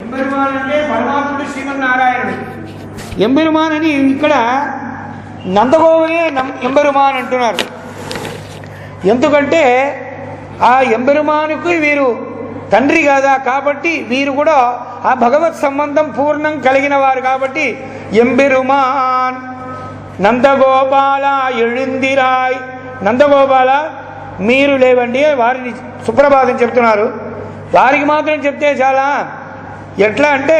ఎంబెరుమాన్ అంటే పరమాత్ముడు శ్రీమన్నారాయణుడు. ఎంబెరుమాన్ అని ఇక్కడ నందగోవునే ఎంబెరుమాన్ అంటున్నారు. ఎందుకంటే ఆ ఎంబెరుమానుకు వీరు తండ్రి కదా, కాబట్టి వీరు కూడా ఆ భగవత్ సంబంధం పూర్ణం కలిగిన వారు కాబట్టి ఎంబెరుమాన్. నందగోపాల ఎళుందిరాయ్, నందగోపాల మీరు లేవండి, వారిని సుప్రభాతం చెప్తున్నారు. వారికి మాత్రం చెప్తే చాలా. ఎట్లా అంటే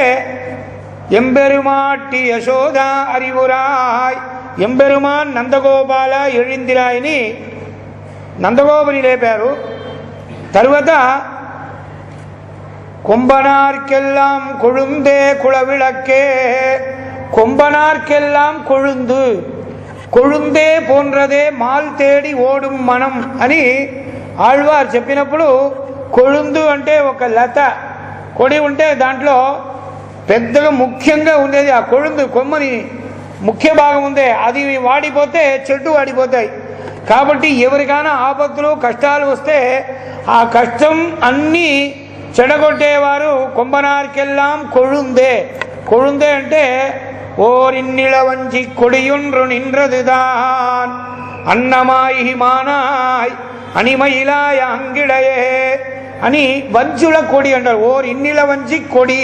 ఎంబెరుమాట్టి యశోద అరివురాయ్, ఎంబెరుమాన్ నందగోపాల ఎళిందిరాయ్ని నందగోపుని లేపారు. తరువాత கொம்பனார்க்கெல்லாம் கொழுந்தே குளவிளக்கே, கொம்பனார்க்கெல்லாம் கொழுந்து, కొழுందే పోన్రదే మాల్ తేడి ఓడుం మనం అని ఆళ్వారు చెప్పినప్పుడు, కొழுందు అంటే ఒక లత, కొడి ఉంటే దాంట్లో పెద్దగా ముఖ్యంగా ఉండేది ఆ కొழுందు కొమ్మని ముఖ్య భాగం ఉందే, అది వాడిపోతే చెట్టు వాడిపోతాయి. కాబట్టి ఎవరికైనా ఆపత్తులు కష్టాలు వస్తే ఆ కష్టం అన్నీ చెడగొట్టేవారు கொம்பனார்க்கெல்லாம் கொழுந்தே. కొழுందే అంటే ఓరిన్నిళ వంచి కొడియుండ్రు నింద్రదుదాన్ అన్నమాయి మానాయ్ అనిమయిలాయ అంగిడయే అని వంచుల కొడి అంటారు. ఓరిన్నిళ వంచి కొడి,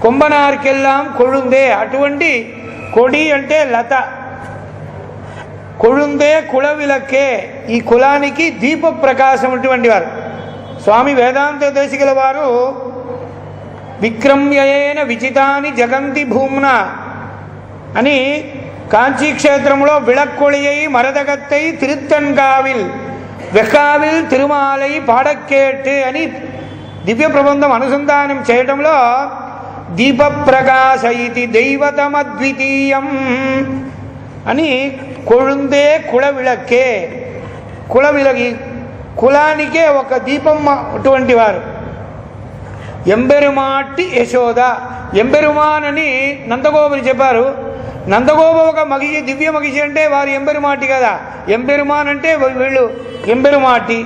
கொம்பனார்க்கெல்லாம் కొழுందే. అటువంటి కొడి అంటే లత. కొழுందే కులవిలకే, ఈ కులానికి దీప ప్రకాశం అటువంటి వారు. స్వామి వేదాంత దేశికుల వారు విక్రమ్యేన విచితాని జగంతి భూమ్న అని కాంచీ క్షేత్రంలో విళక్కొళియై మరదగత్తై తిరుత్తన్కావిల్ వెకావిల్ తిరుమాలై పాడక్కేట్ అని దివ్య ప్రబంధం అనుసంధానం చేయడంలో దీప ప్రకాశ ఇది దైవతమద్వితీయం అని కొழுందే కులవిళకే, కులవిలకి కులానికే ఒక దీపం అటువంటి వారు. ఎంబెరుమాట్టి యశోద, ఎంబెరుమాన్ అని నందగోపుని చెప్పారు. నందగోప ఒక మగిషి, దివ్య మగిషి అంటే వారు ఎంబెరుమాటి కదా. ఎంబెరుమాన్ అంటే వీళ్ళు ఎంబెరుమాటి.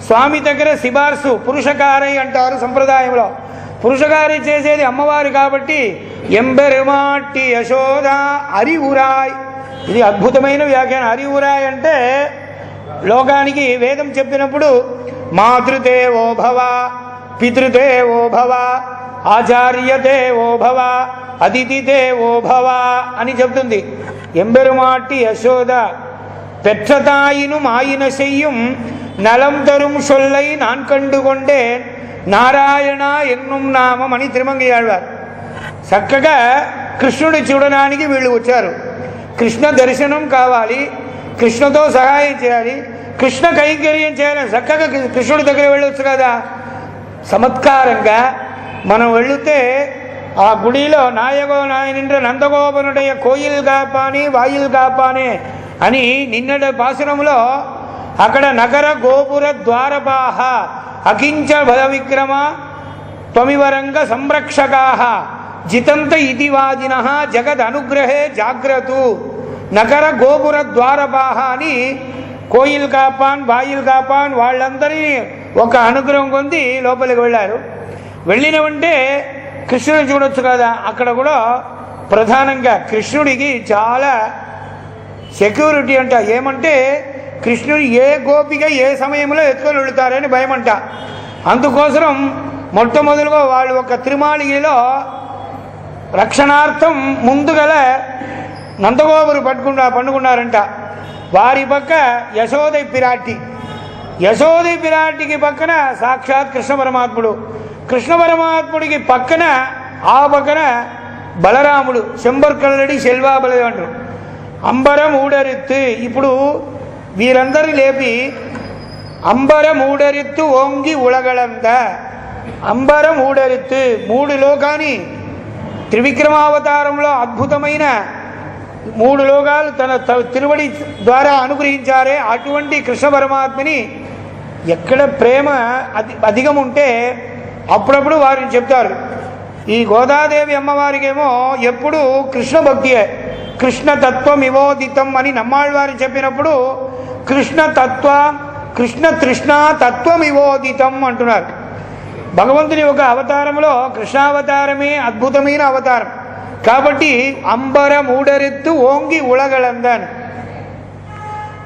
స్వామి దగ్గర సిబార్సు పురుషకారై అంటారు సంప్రదాయంలో. పురుషకారి చేసేది అమ్మవారు కాబట్టి ఎంబెరుమాట్టి యశోద అరివురాయ్. ఇది అద్భుతమైన వ్యాఖ్యానం. అరివురాయ్ అంటే లోకానికి వేదం చెప్పినప్పుడు మాతృదేవో భవ, పితృదేవో భవ, ఆచార్యదేవో భవ, అతిథిదేవో భవ అని చెప్తుంది. ఎంబెరుమాట్టి యశోద పెற்றதாயினும் ஆயின செய்யும் நலம் தரும் சொல்லை நான் கண்டு கொண்டேன் నారాయణ ఎన్నుం నామం అని తిరుమంగయ్యాళ్వారు. చక్కగా కృష్ణుడి చూడడానికి వీళ్ళు వచ్చారు. కృష్ణ దర్శనం కావాలి, కృష్ణతో సహాయం చేయాలి, కృష్ణ కైంకర్యం చేయాలని చక్కగా కృష్ణుడి దగ్గర వెళ్ళొచ్చు కదా. చమత్కారంగా మనం వెళితే ఆ గుడిలో నాయగో నాయనింద్ర నందగోపనుడయ్య కోయిల్ కాపాని వాయిల్ కాపానే అని నిన్నటి పాసురంలో అక్కడ నగర గోపుర ద్వారపాహ అకించ బల విక్రమ త్వమివరంగ సంరక్షకాహ జితంత ఇతివాదిన జగద్ అనుగ్రహే జాగ్రత్తు. నగర గోపుర ద్వారపాహ అని కోయిల్ కాపాన్ వాయిల్ కాపాన్ వాళ్ళందరినీ ఒక అనుగ్రహం పొంది లోపలికి వెళ్ళారు. వెళ్ళినవంటే కృష్ణుని చూడొచ్చు కదా. అక్కడ కూడా ప్రధానంగా కృష్ణుడికి చాలా సెక్యూరిటీ అంట. ఏమంటే కృష్ణుడు ఏ గోపిక ఏ సమయంలో ఎత్తుకొని వెళుతారని భయమంట. అందుకోసం మొట్టమొదలుగా వాళ్ళు ఒక తిరుమాళిలో రక్షణార్థం ముందుగల నందగోపురు పండుకున్నారంట. వారి పక్క యశోద పిరాటి, యశోద పిరాటికి పక్కన సాక్షాత్ కృష్ణ పరమాత్ముడు, కృష్ణ పరమాత్ముడికి పక్కన ఆ పక్కన బలరాముడు, శంబర్కల్లడి సెల్వాబలే అంటారు. అంబరం ఊడరిత్తు. ఇప్పుడు వీరందరినీ లేపి అంబరం ఊడరిత్తు ఓంగి ఉలగలంద, అంబరం ఊడరిత్తు మూడు లోకాన్ని త్రివిక్రమావతారంలో అద్భుతమైన మూడు లోకాలు తన తిరువడి ద్వారా అనుగ్రహించారే అటువంటి కృష్ణ పరమాత్మని ఎక్కడ ప్రేమ అధికం ఉంటే అప్పుడప్పుడు వారిని చెప్తారు. ఈ గోదాదేవి అమ్మవారికేమో ఎప్పుడు కృష్ణ భక్తియే. కృష్ణతత్వం వివోదితం అని నమ్మాళ్ళవారు చెప్పినప్పుడు కృష్ణ తృష్ణ తత్వం వివోదితం అంటున్నారు. భగవంతుని యొక్క అవతారంలో కృష్ణావతారమే అద్భుతమైన అవతారం కాబట్టి అంబర మూడరెత్తు ఓంగి ఉలగలందని.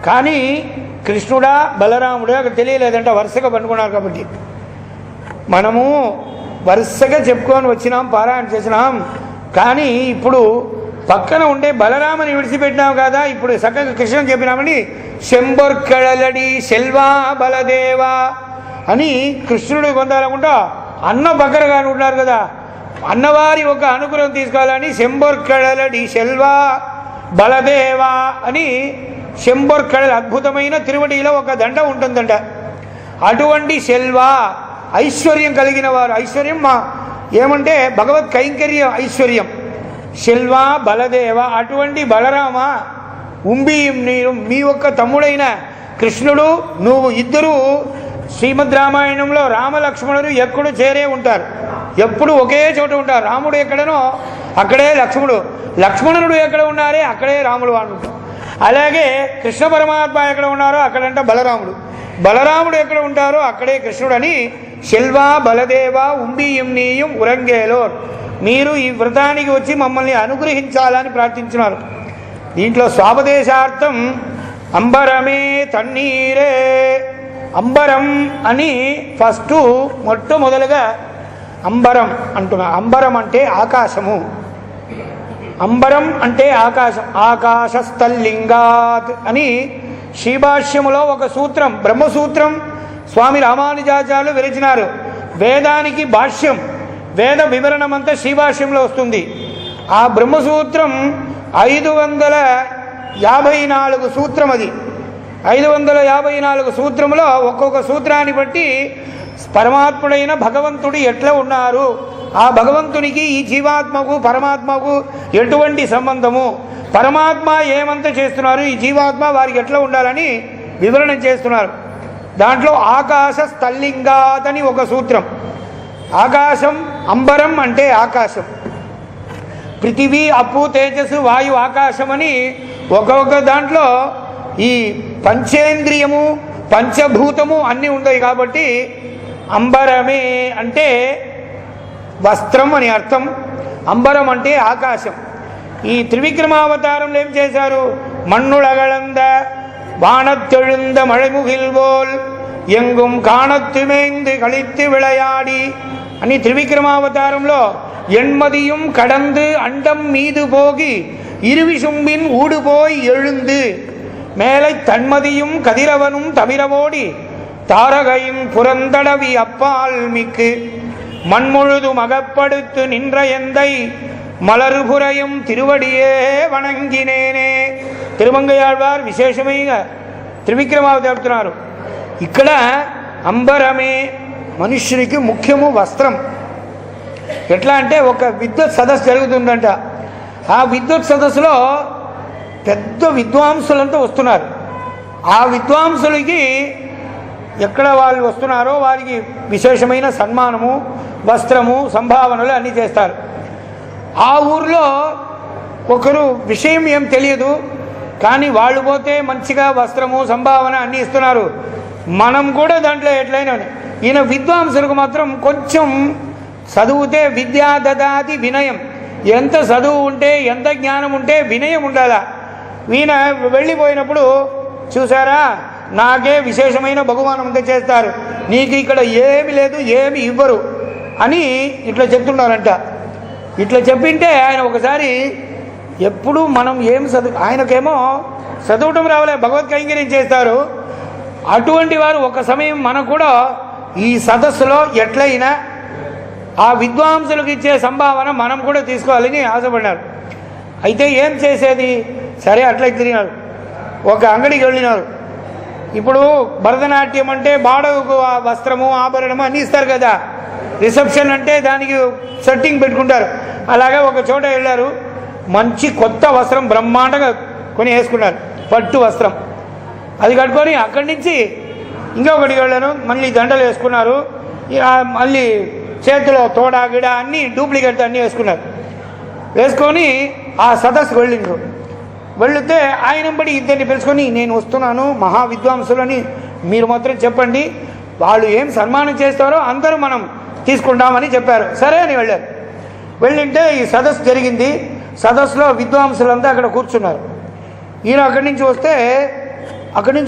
కానీ కృష్ణుడా బలరాముడా అక్కడ తెలియలేదంట, వరుసగా పండుకున్నారు. కాబట్టి మనము వరుసగా చెప్పుకొని వచ్చినాం, పారాయణ చేసినాం. కానీ ఇప్పుడు పక్కన ఉండే బలరామని విడిచిపెట్టినాం కదా, ఇప్పుడు చక్కగా కృష్ణుని చెప్పినామని శంబొర్కళలడి సెల్వా బలదేవా అని కృష్ణుడు పొందాలనుకుంటా అన్న పక్కనగా ఉంటున్నారు కదా, అన్నవారి ఒక అనుగ్రహం తీసుకోవాలని శంబొర్కళలడి సెల్వా బలదేవా అని శంబొర్కళ అద్భుతమైన తిరువడిలో ఒక దండ ఉంటుందంట. అటువంటి సెల్వా ఐశ్వర్యం కలిగిన వారు, ఐశ్వర్యం ఏమంటే భగవత్ కైంకర్య ఐశ్వర్యం, శెల్వా బలదేవ అటువంటి బలరామ నీరు మీ యొక్క తమ్ముడైన కృష్ణుడు నువ్వు ఇద్దరు శ్రీమద్ రామాయణంలో రామలక్ష్మణుడు ఎక్కడు చేరే ఉంటారు, ఎప్పుడు ఒకే చోట ఉంటారు. రాముడు ఎక్కడనో అక్కడే లక్ష్మణుడు, లక్ష్మణుడు ఎక్కడ ఉన్నారే అక్కడే రాముడు అంటారు. అలాగే కృష్ణ పరమాత్మ ఎక్కడ ఉన్నారో అక్కడంట బలరాముడు, బలరాముడు ఎక్కడ ఉంటారో అక్కడే కృష్ణుడు అని శెల్వా బలదేవ నీయం ఉరంగేలో మీరు ఈ వ్రతానికి వచ్చి మమ్మల్ని అనుగ్రహించాలని ప్రార్థించున్నారు. దీంట్లో స్వాపదేశార్థం అంబరమే తన్నీరే, అంబరం అని ఫస్ట్ మొట్టమొదలుగా అంబరం అంటున్నా. అంబరం అంటే ఆకాశము, అంబరం అంటే ఆకాశం, ఆకాశస్థల్లింగాత్ అని శ్రీభాష్యములో ఒక సూత్రం, బ్రహ్మసూత్రం స్వామి రామానుజాచార్యులు విరచినారు. వేదానికి భాష్యం, వేద వివరణమంతా శ్రీభాష్యంలో వస్తుంది. ఆ బ్రహ్మసూత్రం 554 సూత్రం, అది 554 సూత్రములో ఒక్కొక్క సూత్రాన్ని బట్టి పరమాత్ముడైన భగవంతుడు ఎట్లా ఉన్నారు, ఆ భగవంతునికి ఈ జీవాత్మకు పరమాత్మకు ఎటువంటి సంబంధము, పరమాత్మ ఏమంత చేస్తున్నారు, ఈ జీవాత్మ వారికి ఎట్లా ఉండాలని వివరణ చేస్తున్నారు. దాంట్లో ఆకాశ స్థల్లింగాతని ఒక సూత్రం. ఆకాశం అంబరం అంటే ఆకాశం, పృథివీ అప్పు తేజస్సు వాయు ఆకాశం అని ఒక్కొక్క దాంట్లో ఈ పంచేంద్రియము పంచభూతము అన్నీ ఉన్నాయి. కాబట్టి అంబరమే అంటే వస్త్రం అని అర్థం, అంబరం అంటే ఆకాశం. ఈ త్రివిక్రమావతారంలో ఏం చేశారు, మన్నులగళంద వానత్తెழுந்த మழைముగిల్వోల్ ఎంగుం కాణత్తుమేందు కళిత్తు విளையாடி అని త్రివిక్రమావతారంలో ఎన్మదిயும் கடந்து அண்டம் மீது போகி இருவிசும்பின் ஊடுபோய் எழுந்து மேலை தன்மதியும் கதிரவனும் தவிரவோடி தாரகையும் புறந்தடவி அப்பால் மிக்கு மண்முழுதும் அகப்படுத்து நின்ற எந்தை మలరుపురయం తిరువడియే వణంగినేనే. తిరుమంగయాళ్వారు విశేషమైన త్రివిక్రమావతి చెప్తున్నారు. ఇక్కడ అంబరమే మనుష్యునికి ముఖ్యము వస్త్రం. ఎట్లా అంటే ఒక విద్వత్ సదస్సు జరుగుతుందంట, ఆ విద్వత్ సదస్సులో పెద్ద విద్వాంసులంతా వస్తున్నారు. ఆ విద్వాంసులకి ఎక్కడ వాళ్ళు వస్తున్నారో వారికి విశేషమైన సన్మానము వస్త్రము సంభావనలు అన్నీ చేస్తారు. ఆ ఊర్లో ఒకరు విషయం ఏం తెలియదు, కానీ వాళ్ళు పోతే మంచిగా వస్త్రము సంభావన అన్నీ ఇస్తున్నారు. మనం కూడా దాంట్లో ఎట్లయినా, ఈయన విద్వాంసులకు మాత్రం కొంచెం చదువుతే విద్యా దదాతి వినయం, ఎంత చదువు ఉంటే ఎంత జ్ఞానం ఉంటే వినయం ఉండాలా. ఈయన వెళ్ళిపోయినప్పుడు చూసారా నాకే విశేషమైన బహుమానం అంతా చేస్తారు, నీకు ఇక్కడ ఏమి లేదు ఏమి ఇవ్వరు అని ఇట్లా చెప్తున్నారంట. ఇట్లా చెప్పింటే ఆయన ఒకసారి ఎప్పుడు మనం ఏం ఆయనకేమో చదవటం రావలే, భగవత్ కైంకర్యం చేస్తారు. అటువంటి వారు ఒక సమయం మనకు కూడా ఈ సదస్సులో ఎట్లయినా ఆ విద్వాంసులకు ఇచ్చే సంభావన మనం కూడా తీసుకోవాలని ఆశపడినారు. అయితే ఏం చేసేది, సరే అట్లా తిరిగినారు. ఒక అంగడికి వెళ్ళినారు. ఇప్పుడు భరతనాట్యం అంటే బాడకు వస్త్రము ఆభరణము అన్నీ ఇస్తారు కదా, రిసెప్షన్ అంటే దానికి సెట్టింగ్ పెట్టుకుంటారు. అలాగే ఒక చోట వెళ్ళారు, మంచి కొత్త వస్త్రం బ్రహ్మాండంగా కొని వేసుకున్నారు, పట్టు వస్త్రం. అది కట్టుకొని అక్కడి నుంచి ఇంకొకటికి వెళ్ళారు, మళ్ళీ దండలు వేసుకున్నారు, మళ్ళీ చేతిలో తోడా గిడ అన్నీ డూప్లికేట్ అన్నీ వేసుకున్నారు. వేసుకొని ఆ సదస్సుకు వెళ్ళిండ్రు. వెళితే ఆయన బడి ఇద్దరిని పిలుచుకొని నేను వస్తున్నాను మహా విద్వాంసులని మీరు మాత్రం చెప్పండి, వాళ్ళు ఏం సన్మానం చేస్తారో అందరూ మనం తీసుకుంటామని చెప్పారు. సరే అని వెళ్ళారు. వెళ్ళింటే ఈ సదస్సు జరిగింది. సదస్సులో విద్వాంసులంతా అక్కడ కూర్చున్నారు. ఈయన అక్కడి నుంచి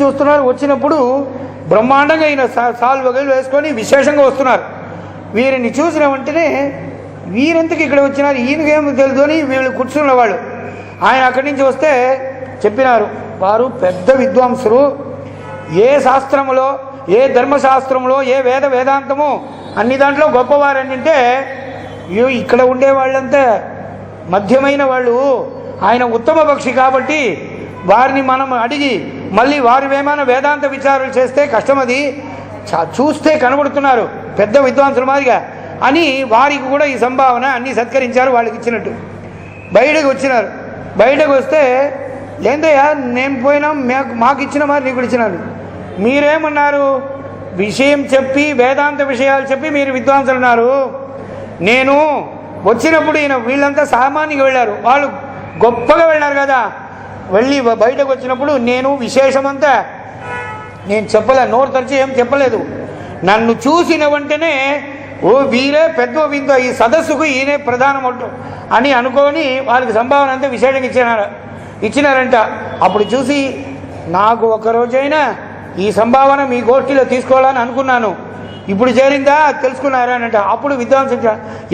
వస్తున్నారు. వచ్చినప్పుడు బ్రహ్మాండంగా ఈయన సాల్వగలు వేసుకొని విశేషంగా వస్తున్నారు. వీరిని చూసిన వెంటనే వీరెంతకు ఇక్కడ వచ్చినారు, ఈయనకేమో తెలుసు అని వీళ్ళు కూర్చున్న వాళ్ళు. ఆయన అక్కడి నుంచి వస్తే చెప్పినారు, వారు పెద్ద విద్వాంసులు, ఏ శాస్త్రములో, ఏ ధర్మశాస్త్రంలో, ఏ వేదాంతము అన్ని దాంట్లో గొప్పవారు అంటే ఇక్కడ ఉండే వాళ్ళంతా మధ్యమైన వాళ్ళు. ఆయన ఉత్తమ పక్షి కాబట్టి వారిని మనం అడిగి మళ్ళీ వారు ఏమైనా వేదాంత విచారాలు చేస్తే కష్టం, అది చూస్తే కనబడుతున్నారు పెద్ద విద్వాంసుల మాదిరిగా అని వారికి కూడా ఈ సంభావన అన్నీ సత్కరించారు వాళ్ళకి ఇచ్చినట్టు. బయటకు వచ్చినారు. బయటకు వస్తే ఏందయ్యా నేను పోయినా మాకు ఇచ్చిన మరి నీకు ఇచ్చినాను, మీరేమన్నారు విషయం చెప్పి వేదాంత విషయాలు చెప్పి మీరు విద్వాంసులు ఉన్నారు. నేను వచ్చినప్పుడు ఈయన వీళ్ళంతా సామాన్యంగా వెళ్ళారు, వాళ్ళు గొప్పగా వెళ్ళారు కదా. వెళ్ళి బయటకు వచ్చినప్పుడు నేను విశేషమంతా నేను చెప్పలే, నోరు తెరిచి ఏం చెప్పలేదు. నన్ను చూసిన వెంటనే ఓ వీరే పెద్ద వింత, ఈ సదస్సుకు ఈయనే ప్రధానం అని అనుకొని వాళ్ళకి సంభావన అంతా విశేషంగా ఇచ్చినారంట. అప్పుడు చూసి నాకు ఒకరోజైనా ఈ సంభావన మీ గోష్ఠిలో తీసుకోవాలని అనుకున్నాను, ఇప్పుడు చేరిందా తెలుసుకున్నారా అని అంట. అప్పుడు విద్వాంసులు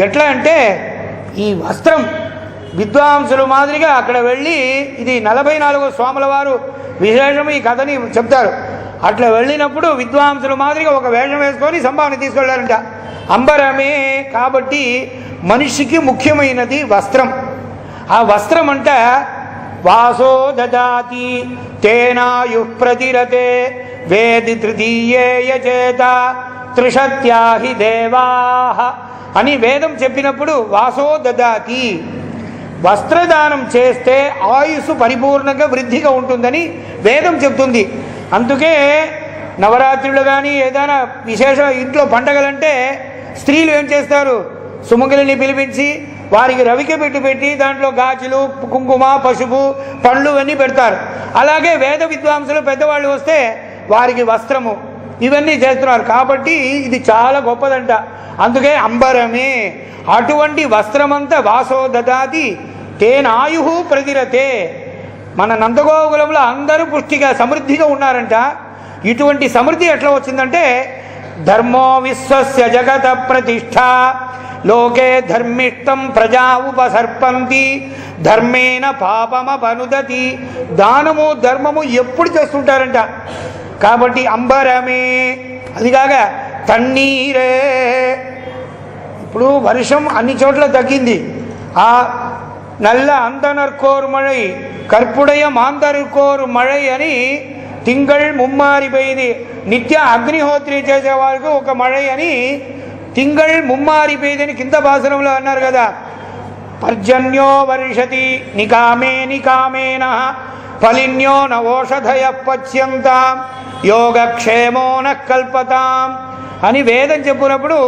ఎట్లా అంటే ఈ వస్త్రం విద్వాంసుల మాదిరిగా అక్కడ వెళ్ళి ఇది 44 స్వాముల వారు విశేషం ఈ కథని చెప్తారు. అట్లా వెళ్ళినప్పుడు విద్వాంసుల మాదిరిగా ఒక వేషం వేసుకొని సంభావన తీసుకెళ్ళారంట. అంబరమే కాబట్టి మనిషికి ముఖ్యమైనది వస్త్రం. ఆ వస్త్రం అంట వాసో దదాతి తేనాయు ప్రతిరతే వేది తృతీయేయ చేత త్రిశత్యాహి దేవాః అని వేదం చెప్పినప్పుడు వాసో దదాతి, వస్త్రదానం చేస్తే ఆయుస్సు పరిపూర్ణంగా వృద్ధిగా ఉంటుందని వేదం చెప్తుంది. అందుకే నవరాత్రులు కానీ ఏదైనా విశేష ఇంట్లో పండగలంటే స్త్రీలు ఏం చేస్తారు, సుమంగళిని పిలిపించి వారికి రవిక పెట్టి దాంట్లో గాజులు, కుంకుమ, పసుపు, పండ్లు అన్నీ పెడతారు. అలాగే వేద విద్వాంసులు పెద్దవాళ్ళు వస్తే వారికి వస్త్రము ఇవన్నీ చేస్తున్నారు. కాబట్టి ఇది చాలా గొప్పదంట. అందుకే అంబరమే అటువంటి వస్త్రమంతా వాసో దదాతి తేనాయు ప్రతిరతే. మన నందగోకులంలో అందరూ పుష్టిగా సమృద్ధిగా ఉన్నారంట. ఇటువంటి సమృద్ధి ఎట్లా వచ్చిందంటే ధర్మో విశ్వస్య జగత ప్రతిష్ఠ లోకే ధర్మిష్టం ప్రజా ఉపసర్పంతి ధర్మేణ పాపమపనుదతి. దానము ధర్మము ఎప్పుడు చేస్తుంటారంట. కాబట్టి అంబరమే, అదిగాక తన్నీరే. ఇప్పుడు వర్షం అన్ని చోట్ల తగ్గింది. ఆ నల్ల అందనర్కోరు మழை కర్పుడయ మాందరుకోరు మழை అని తింగళ్ ముమ్మారి పెయ్యింది. నిత్య అగ్నిహోత్రి చేసే వారికి ఒక మழை అని తింగళ్ ముమ్మారి పెయ్యిందని కింద భాషణంలో అన్నారు కదా. పర్జన్యో వర్షతి నికామే నికామేన ఫలిన్యో నవోషధయ పచ్యంతాం యోగక్షేమో న కల్పతాం అని వేదం చెప్పినప్పుడు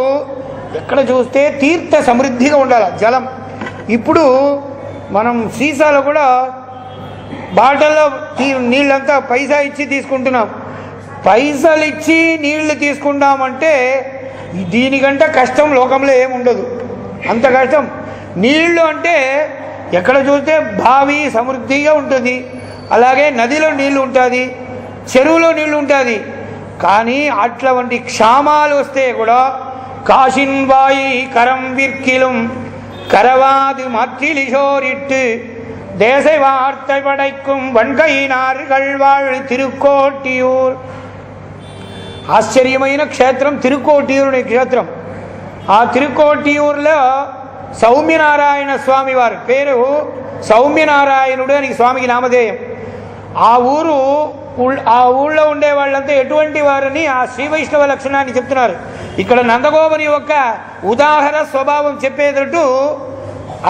ఎక్కడ చూస్తే తీర్థ సమృద్ధిగా ఉండాలి జలం. ఇప్పుడు మనం సీసాలో కూడా బాటల్లో నీళ్ళంతా పైసా ఇచ్చి తీసుకుంటున్నాం. పైసలు ఇచ్చి నీళ్లు తీసుకుంటామంటే దీనికంటే కష్టం లోకంలో ఏముండదు, అంత కష్టం. నీళ్లు అంటే ఎక్కడ చూస్తే బావి సమృద్ధిగా ఉంటుంది, అలాగే నదిలో నీళ్లు ఉంటుంది, చెరువులో నీళ్లు ఉంటుంది. కానీ అట్లాంటి క్షామాలు వస్తే కూడా కాశిన్వాయి కరం విర్కిలం కరవాది మத்திலிஷோரிட்டு தேசை வார்த்தை படைக்கும் வன்கையினார்கள் வாழ் తిరుక్కోటియూర్. ఆశ్చర్యమైన క్షేత్రం తిరుక్కోటియూరు క్షేత్రం. ఆ తిరుక్కోటియూరులో సౌమ్యనారాయణ స్వామి వారి పేరు సౌమ్యనారాయణుడు అని స్వామికి నామధేయం. ఆ ఊళ్ళో ఉండే వాళ్ళంతా ఎటువంటి వారని ఆ శ్రీ వైష్ణవ లక్షణాన్ని చెప్తున్నారు. ఇక్కడ నందగోపని యొక్క ఉదాహరణ స్వభావం చెప్పేటట్టు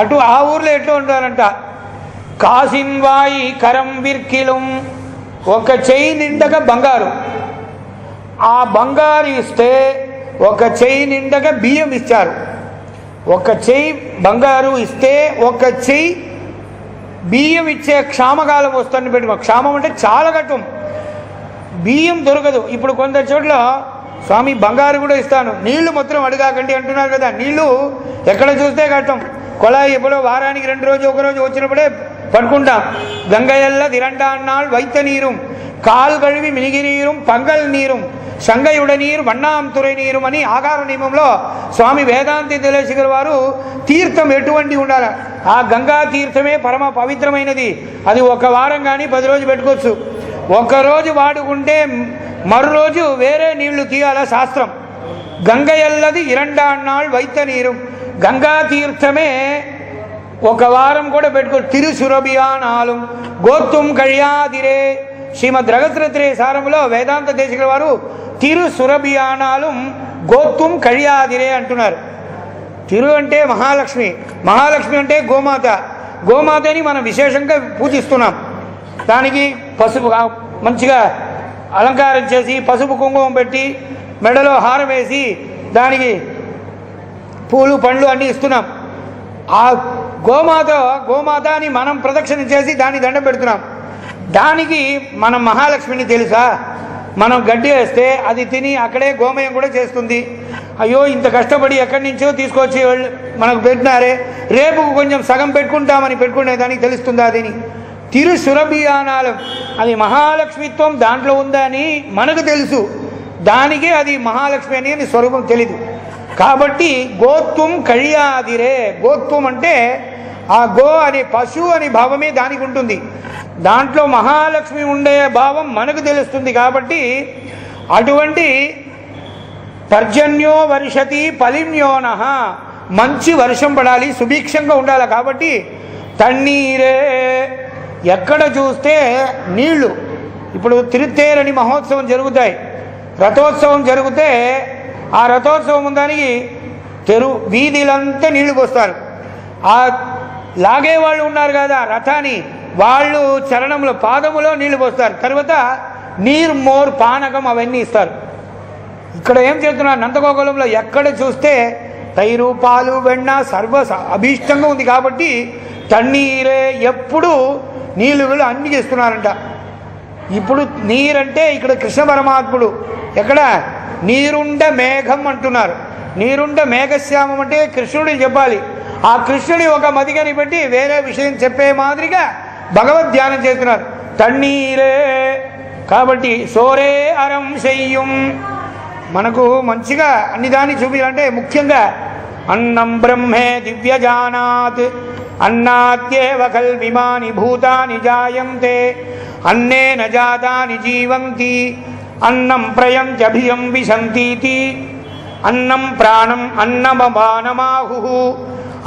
అటు ఆ ఊర్లో ఎట్లా ఉంటారంట. కాసిన్వాయి కరం విర్కిలం, ఒక చెయ్యి నిండగా బంగారు, ఆ బంగారు ఇస్తే ఒక చెయ్యి నిండగా బియ్యం ఇచ్చారు. ఒక చెయ్యి బంగారు ఇస్తే ఒక చెయ్యి బియ్యం ఇచ్చే క్షామకాలం వస్తుంది. పెట్టుకో, క్షామం అంటే చాలా కట్టం, బియ్యం దొరకదు. ఇప్పుడు కొంత చోట్ల స్వామి బంగారు కూడా ఇస్తాను, నీళ్లు మొత్తం అడగాకండి అంటున్నారు కదా. నీళ్లు ఎక్కడ చూస్తే కట్టం, కొళాయి ఎప్పుడో వారానికి 2 రోజు 1 రోజు వచ్చినప్పుడే పడుకుంటాం. గంగయల్ల దిరండాన్నాள் வைத்த நீரும் కాల్ కడివి మినిగి నీరు పంగల్ నీరు సంగయుడ నీరు వన్నాంతురై నీరు అని ఆకార నియమంలో స్వామి వేదాంతి దిలేశిగర్ వారు తీర్థం ఎటువంటి ఉండాలి. ఆ గంగా తీర్థమే పరమ పవిత్రమైనది. అది 1 వారం కానీ 10 రోజులు పెట్టుకోవచ్చు. 1 రోజు వాడుకుంటే మరో రోజు వేరే నీళ్లు తీయాల శాస్త్రం. గంగయల్లది 2 వైத்த నీరు, గంగా తీర్థమే 1 వారం కూడా పెట్టుకో. తిరుసురభియానాలు గోత్తుం కళ్యాదిరే శ్రీమద్ రగత్రత్రే సారంలో వేదాంత దేశికుల వారు తిరుసురభియానాలు గోత్తుం కళ్యాదిరే అంటున్నారు. తిరు అంటే మహాలక్ష్మి, మహాలక్ష్మి అంటే గోమాత. గోమాతని మనం విశేషంగా పూజిస్తున్నాం. దానికి పసుపు మంచిగా అలంకారం చేసి పసుపు కుంకుమం పెట్టి మెడలో హారం వేసి దానికి పూలు పండ్లు అన్నీ ఇస్తున్నాం. ఆ గోమాత అని మనం ప్రదక్షిణ చేసి దాన్ని దండం పెడుతున్నాం. దానికి మనం మహాలక్ష్మిని తెలుసా? మనం గడ్డి వేస్తే అది తిని అక్కడే గోమయం కూడా చేస్తుంది. అయ్యో ఇంత కష్టపడి ఎక్కడి నుంచో తీసుకొచ్చి మనకు పెట్టినారే, రేపు కొంచెం సగం పెట్టుకుంటామని పెట్టుకునే దానికి తెలుస్తుందా? అదిని తిరుసురభియానాలు, అది మహాలక్ష్మిత్వం దాంట్లో ఉందా అని మనకు తెలుసు. దానికే అది మహాలక్ష్మి అని స్వరూపం తెలీదు. కాబట్టి గోత్వం కళ్యాదిరే, గోత్వం అంటే ఆ గో అనే పశువు అనే భావమే దానికి ఉంటుంది. దాంట్లో మహాలక్ష్మి ఉండే భావం మనకు తెలుస్తుంది. కాబట్టి అటువంటి పర్జన్యో వర్షతి ఫలిన్యోనః, మంచి వర్షం పడాలి, సుభిక్షంగా ఉండాలి. కాబట్టి తన్నీరే, ఎక్కడ చూస్తే నీళ్లు. ఇప్పుడు తిరుత్తేరని మహోత్సవం జరుగుతాయి, రథోత్సవం జరిగితే ఆ రథోత్సవం దానికి వీధిలంతా నీళ్లు పోస్తారు. ఆ లాగేవాళ్ళు ఉన్నారు కదా రథాన్ని, వాళ్ళు చరణంలో పాదములో నీళ్లు పోస్తారు. తర్వాత నీరు మోర్ పానకం అవన్నీ ఇస్తారు. ఇక్కడ ఏం చేస్తున్నారు, నందగోకులంలో ఎక్కడ చూస్తే తైరు పాలు వెన్న సర్వ అభీష్టంగా ఉంది. కాబట్టి తన్నీరే, ఎప్పుడు నీళ్ళు అన్ని చేస్తున్నారంట. ఇప్పుడు నీరంటే ఇక్కడ కృష్ణ పరమాత్ముడు, ఎక్కడ నీరుండ మేఘం అంటున్నారు. నీరుండ మేఘశ్యామం అంటే కృష్ణుడి చెప్పాలి. ఆ కృష్ణుడి ఒక మదిగని పెట్టి వేరే విషయం చెప్పే మాదిరిగా భగవద్ ధ్యానం చేస్తున్నారు. తన్నీరే, కాబట్టి సోరే అరం శయ్యం, మనకు మంచిగా అన్ని దాన్ని చూపించాలంటే ముఖ్యంగా అన్నం బ్రహ్మే దివ్యజానాత్ అన్నాత్యేవ కల్విమాని భూతాని జాయంతే అన్నేన జాతాని జీవంతి అన్నం ప్రయంత్యభియం విశంతీతి అన్నం ప్రాణం అన్నమపానమాహుః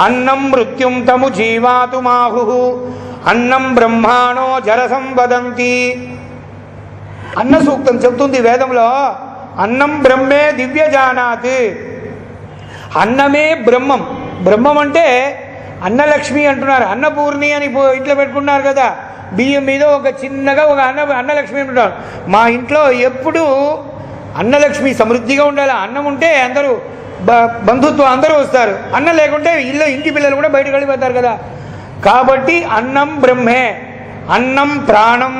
అన్నం మృత్యుం తము జీవాతుమాహుః అన్నం బ్రహ్మాణో జరసం వదంతి. అన్న సూక్తం చెప్తుంది వేదంలో, అన్నం బ్రహ్మే దివ్యజానాత్, అన్నమే బ్రహ్మం. బ్రహ్మం అంటే అన్నలక్ష్మి అంటున్నారు. అన్నపూర్ణి అని ఇంట్లో పెట్టుకున్నారు కదా, బియ్యం మీద ఒక చిన్నగా ఒక అన్నలక్ష్మి అంటున్నారు. మా ఇంట్లో ఎప్పుడు అన్నలక్ష్మి సమృద్ధిగా ఉండాలి. అన్నం ఉంటే అందరూ బంధుత్వం అందరూ వస్తారు. అన్నం లేకుంటే ఇంటి పిల్లలు కూడా బయటకు వెళ్ళిపోతారు కదా. కాబట్టి అన్నం బ్రహ్మే, అన్నం ప్రాణం.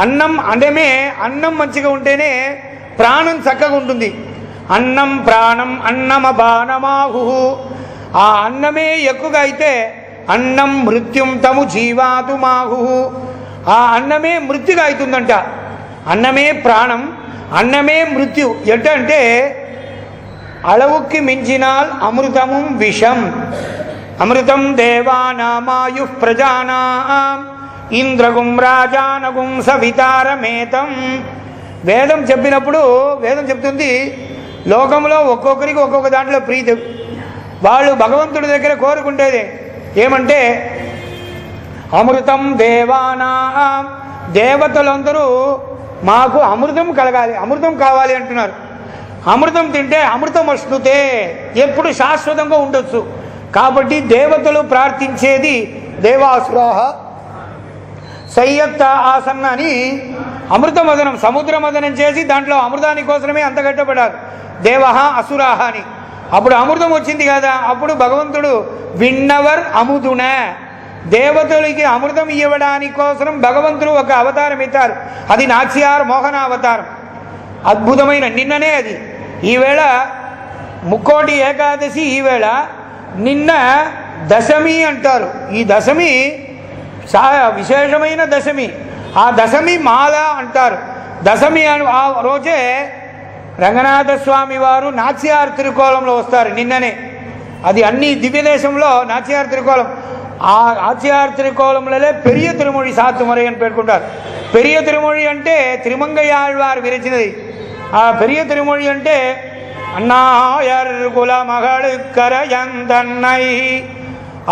అన్నం అన్నమే, అన్నం మంచిగా ఉంటేనే ప్రాణం చక్కగా ఉంటుంది. అన్నం ప్రాణం అన్నమపానమాహుః, ఆ అన్నమే ఎక్కువగా అయితే అన్నం మృత్యుం తము జీవాతుమాహుః, ఆ అన్నమే మృత్యుగా అవుతుందంట. అన్నమే ప్రాణం, అన్నమే మృత్యు. ఎట్టంటే అళవుకి మించినాల్ అమృతము విషం. అమృతం దేవానామాయుః ప్రజానాం ఇంద్రగుం రాజానగుం సవితారమేతం. వేదం చెప్పినప్పుడు వేదం చెప్తుంది లోకంలో ఒక్కొక్కరికి ఒక్కొక్క దాంట్లో ప్రీతి. వాళ్ళు భగవంతుడి దగ్గర కోరుకుంటేది ఏమంటే అమృతం దేవానాం, దేవతలందరూ మాకు అమృతం కలగాలి, అమృతం కావాలి అంటున్నారు. అమృతం తింటే అమృతం వస్తుతే, ఎప్పుడు శాశ్వతంగా ఉండొచ్చు. కాబట్టి దేవతలు ప్రార్థించేది దేవాసురాహ సయ్యత్త ఆసన్న అని అమృత మదనం, సముద్ర మదనం చేసి దాంట్లో అమృతాని కోసమే అంత కట్టబడ్డారు దేవహ అసురాహ అని. అప్పుడు అమృతం వచ్చింది కదా, అప్పుడు భగవంతుడు విన్నవర్ అముదున, దేవతలకి అమృతం ఇవ్వడానికి కోసం భగవంతుడు ఒక అవతారం ఎత్తారు. అది నాచ్యార్ మోహన అవతారం. అద్భుతమైన నిన్ననే అది. ఈవేళ ముక్కోటి ఏకాదశి, ఈవేళ నిన్న దశమి అంటారు. ఈ దశమి చాలా విశేషమైన దశమి. ఆ దశమి మాల అంటారు. దశమి ఆ రోజే రంగనాథస్వామి వారు నాచ్యార్ తిరుకోలంలో వస్తారు నిన్ననే. అది అన్ని దివ్యదేశంలో నాచ్యార్ తిరుకోలం. ఆ నాచ్యార్ తిరుకోలంలో పెరియ తిరుమొഴി సాత్తుమరై అని పేర్కొంటారు. పెరియ తిరుమొഴి అంటే తిరుమంగయాళ్వారు విరచినది. ఆ పెరియ తిరుమొഴి అంటే అన్నాయర్ కుల మగళు కరయందన్నై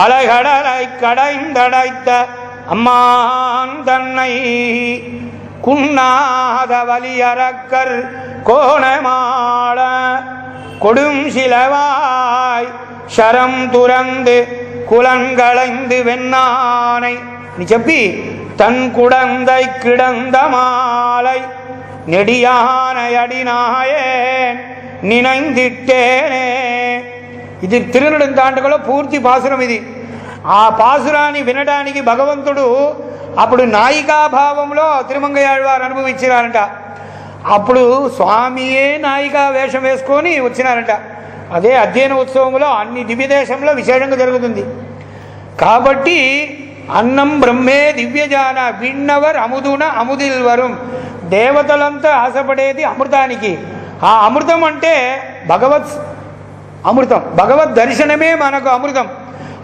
అలగడలై కడైందడైత அம்மான் தன்னை குன்னாத வலியறக்கர் கோணமாள கொடும் சிலவாய் శరం துறந்து குலங்களைந்து வெண்ணானை అని చెప్పి తన్ కుడందై కిడంద మాలై నెడియానై అడినాయేన్ నినైందిట్టేనే. ఇది తిరునెడుంతాండకలో పూర్తి పాసురం. ఇది ఆ పాసురాన్ని వినడానికి భగవంతుడు అప్పుడు నాయికాభావంలో తిరుమంగయాళ్వారు అనుభవించినారంట. అప్పుడు స్వామియే నాయికా వేషం వేసుకొని వచ్చినారంట. అదే అధ్యయన ఉత్సవంలో అన్ని దివ్యదేశంలో విశేషంగా జరుగుతుంది. కాబట్టి అన్నం బ్రహ్మే దివ్యజాన విన్నవర్ అముదున అముదిల్వరం. దేవతలంతా ఆశపడేది అమృతానికి. ఆ అమృతం అంటే భగవత్ అమృతం, భగవద్ దర్శనమే మనకు అమృతం.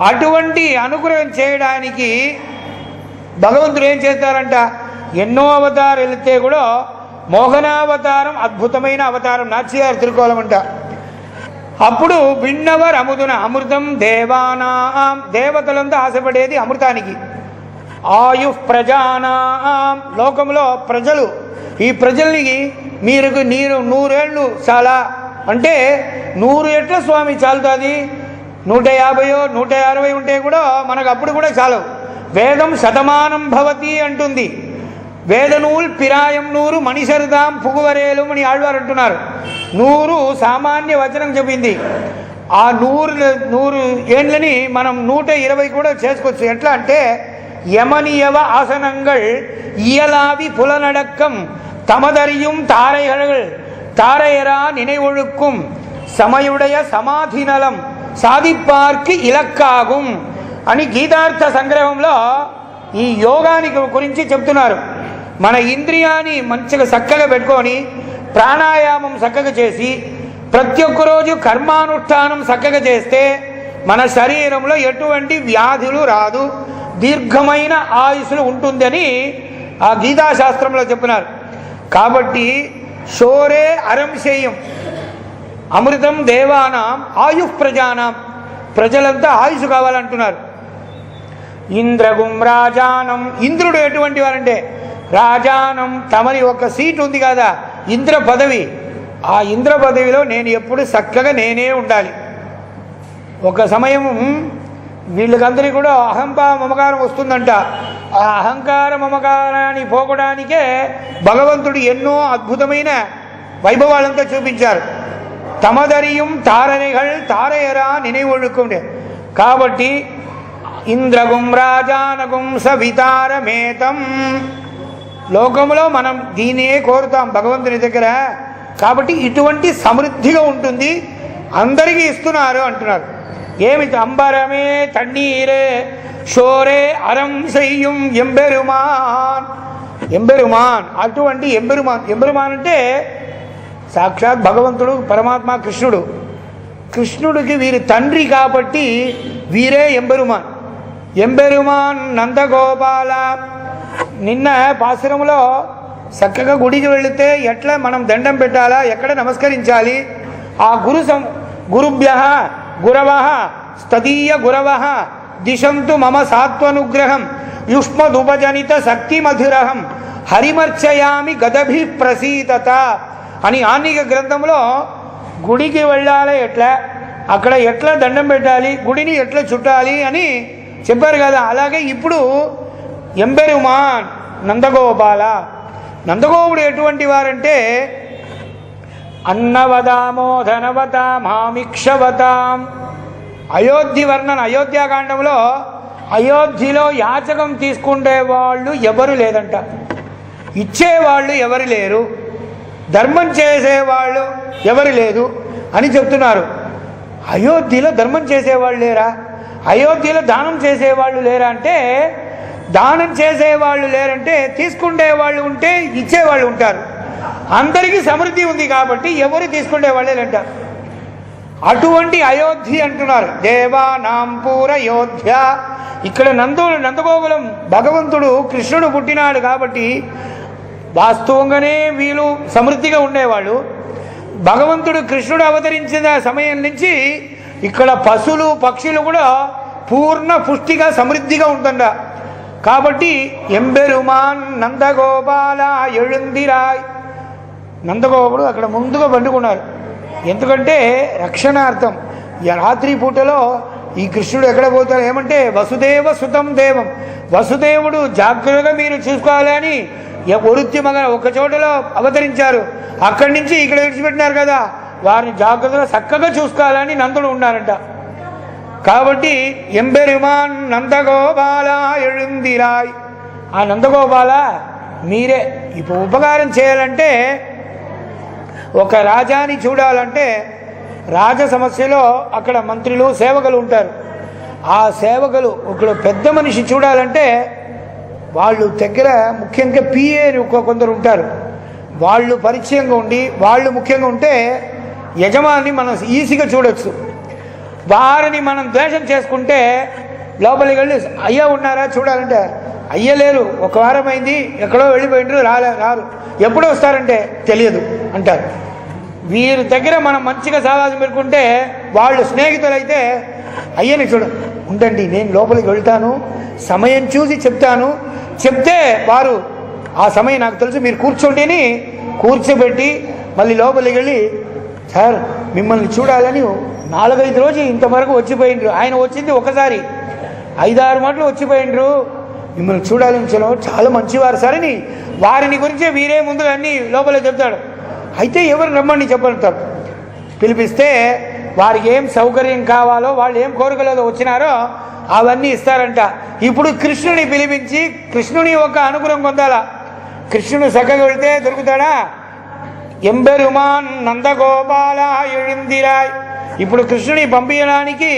అటువంటి అనుగ్రహం చేయడానికి భగవంతుడు ఏం చేస్తారంట, ఎన్నో అవతారం వెళితే కూడా మోహనావతారం అద్భుతమైన అవతారం నాచ్యార్ తిరుకోలం అంట. అప్పుడు విన్నవర్ అముదున అమృతం దేవానాం, దేవతలంతా ఆశపడేది అమృతానికి. ఆయు ప్రజానాం, లోకంలో ప్రజలు, ఈ ప్రజల్ని మీరు 100 ఏళ్ళు చాలా అంటే 100 ఎట్ల స్వామి చాలుతుంది. 150 160 ఉంటే కూడా మనకు అప్పుడు కూడా చాలవు. వేదం శతమానం భవతి అంటుంది. వేదనూల్ పిరాయం 100 మణిశరుదాం పుగువరేలు అని ఆళ్వారు అంటున్నారు. 100 సామాన్య వచనం చెప్పింది. ఆ 100 ఏండ్లని మనం 120 కూడా చేసుకోవచ్చు. ఎట్లా అంటే యమనియవ ఆసనంగల్ ఇయలావి పులనడక్కం తమదరిயும் தாரைகள் தாரையரா நினைவொழுக்கும் సమయుడయ సమాధినలం సాధిపార్కి ఇలక్కాగుం అని గీతార్థ సంగ్రహంలో ఈ యోగానికి గురించి చెప్తున్నారు. మన ఇంద్రియాన్ని మంచిగా చక్కగా పెట్టుకొని ప్రాణాయామం చక్కగా చేసి ప్రతి ఒక్క రోజు కర్మానుష్ఠానం చక్కగా చేస్తే మన శరీరంలో ఎటువంటి వ్యాధులు రాదు, దీర్ఘమైన ఆయుస్సులు ఉంటుందని ఆ గీతాశాస్త్రంలో చెప్పినారు. కాబట్టి శోరే అరంశేయం అమృతం దేవానాం ఆయు ప్రజానాం, ప్రజలంతా ఆయుష్ కావాలంటున్నారు. ఇంద్రగుం రాజానం, ఇంద్రుడు ఎటువంటి వారంటే రాజానం, తమని ఒక సీట్ ఉంది కదా ఇంద్ర పదవి. ఆ ఇంద్ర పదవిలో నేను ఎప్పుడు చక్కగా నేనే ఉండాలి. ఒక సమయం వీళ్ళకందరికీ కూడా అహంకార మమకారం వస్తుందంట. ఆ అహంకార మమకారాన్ని పోగడానికే భగవంతుడు ఎన్నో అద్భుతమైన వైభవాలంతా చూపించారు. తమదరియం తారనిగల్ తారయరా నిனைவொழுக்கும். కాబట్టి ఇంద్రగుం రాజానగుం సవితారమేతం, లోకంలో మనం దీనే కోరుతాం భగవంతుని దగ్గర. కాబట్టి ఇటువంటి సమృద్ధిగా ఉంటుంది, అందరికీ ఇస్తున్నారు అంటున్నారు. ఏమిటి అంబరమే తన్నీరే షోరే అరం సెయ్యం ఎంబెరుమాన్. ఎంబెరుమాన్ అటువంటి ఎంబెరుమాన్, ఎంబెరుమాన్ అంటే సాక్షాత్ భగవంతుడు పరమాత్మ కృష్ణుడు. కృష్ణుడికి వీరి తండ్రి కాబట్టి వీరే ఎంబెరుమాన్. ఎంబెరుమాన్ నందగోపాల. నిన్న పాశ్రమంలో చక్కగా గుడికి వెళితే ఎట్లా మనం దండం పెట్టాలా, ఎక్కడ నమస్కరించాలి, ఆ గురుభ్య గురవ స్తదీయ గురవ దిశంతు మమ సాత్వనుగ్రహం యుష్మదుపజనిత శక్తిమధురహం హరిమర్చయామి గదభి ప్రసీదత అని ఆన్నిక గ్రంథంలో గుడికి వెళ్ళాలి ఎట్లా, అక్కడ ఎట్లా దండం పెట్టాలి, గుడిని ఎట్లా చుట్టాలి అని చెప్పారు కదా. అలాగే ఇప్పుడు ఎంబెరుమాన్ నందగోపాల. నందగోపుడు ఎటువంటి వారంటే అన్నవదామో ధనవతాం మామిక్షవతాం. అయోధ్య వర్ణన, అయోధ్యాకాండంలో అయోధ్యలో యాచకం తీసుకునే వాళ్ళు ఎవరు లేదంట, ఇచ్చేవాళ్ళు ఎవరు లేరు. ధర్మం చేసేవాళ్ళు ఎవరు లేదు అని చెప్తున్నారు. అయోధ్యలో ధర్మం చేసేవాళ్ళు లేరా? అయోధ్యలో దానం చేసేవాళ్ళు లేరా అంటే, దానం చేసేవాళ్ళు లేరంటే తీసుకునే వాళ్ళు ఉంటే ఇచ్చేవాళ్ళు ఉంటారు. అందరికీ సమృద్ధి ఉంది కాబట్టి ఎవరు తీసుకునే వాళ్ళే అంటారు. అటువంటి అయోధ్య అంటున్నారు. దేవానాం పూరయోధ్య. ఇక్కడ నందగోకులం భగవంతుడు కృష్ణుడు పుట్టినాడు కాబట్టి వాస్తవంగానే వీళ్ళు సమృద్ధిగా ఉండేవాళ్ళు. భగవంతుడు కృష్ణుడు అవతరించిన సమయం నుంచి ఇక్కడ పశువులు పక్షులు కూడా పూర్ణ పుష్టిగా సమృద్ధిగా ఉంటుండ. కాబట్టి ఎంబెరుమాన్ నందగోపాల ఎళుందిరాయ్. నందగోపుడు అక్కడ ముందుగా పండుకున్నారు. ఎందుకంటే రక్షణార్థం. రాత్రి పూటలో ఈ కృష్ణుడు ఎక్కడ పోతాడు ఏమంటే వసుదేవ సుతం దేవం, వసుదేవుడు జాగ్రత్తగా మీరు చూసుకోవాలని ఒరుత్తి మగ ఒక చోటలో అవతరించారు. అక్కడి నుంచి ఇక్కడ విడిచిపెట్టినారు కదా, వారిని జాగ్రత్తగా చక్కగా చూసుకోవాలని నందుడు ఉన్నారంట. కాబట్టి ఎంబెరుమాన్ నందగోపాల ఎళుందిరాయ్. ఆ నందగోపాల మీరే ఇప్పుడు ఉపకారం చేయాలంటే, ఒక రాజాని చూడాలంటే రాజ సమస్యలో అక్కడ మంత్రులు సేవకులు ఉంటారు. ఆ సేవకులు ఒక పెద్ద మనిషి చూడాలంటే వాళ్ళు దగ్గర ముఖ్యంగా పిఏ కొందరు ఉంటారు. వాళ్ళు పరిచయంగా ఉండి వాళ్ళు ముఖ్యంగా ఉంటే యజమాని మనం ఈజీగా చూడొచ్చు. వారిని మనం ద్వేషం చేసుకుంటే లోపలికి వెళ్ళి అయ్యా ఉన్నారా చూడాలంటే అయ్య లేరు, ఒక వారం అయింది ఎక్కడో వెళ్ళిపోయిండ్రు రారు, ఎప్పుడో వస్తారంటే తెలియదు అంటారు. వీరి దగ్గర మనం మంచిగా సహవాసం పెట్టుకుంటే వాళ్ళు స్నేహితులైతే అయ్యని చూడ ఉండండి నేను లోపలికి వెళ్తాను, సమయం చూసి చెప్తాను, చెప్తే వారు ఆ సమయం నాకు తెలుసు మీరు కూర్చోండి అని కూర్చోబెట్టి మళ్ళీ లోపలికి వెళ్ళి సార్ మిమ్మల్ని చూడాలని 4-5 రోజులు ఇంతవరకు వచ్చిపోయిండ్రు. ఆయన వచ్చింది ఒకసారి 5-6 మాటలు వచ్చిపోయిండ్రు, మిమ్మల్ని చూడాలని చాలా మంచివారు సార్ అని వారిని గురించే వీరే ముందుగా అన్నీ లోపలే చెప్తాడు. అయితే ఎవరు రమ్మని చెప్పంటారు. పిలిపిస్తే వారికి ఏం సౌకర్యం కావాలో వాళ్ళు ఏం కోరికలో వచ్చినారో అవన్నీ ఇస్తారంట. ఇప్పుడు కృష్ణుని పిలిపించి కృష్ణుని ఒక అనుగ్రహం పొందాలా. కృష్ణుడు చక్కగా వెళితే దొరుకుతాడా? ఎంబెరుమాన్ నందగోపాల ఎళుందిరాయ్. ఇప్పుడు కృష్ణుని పంపించడానికి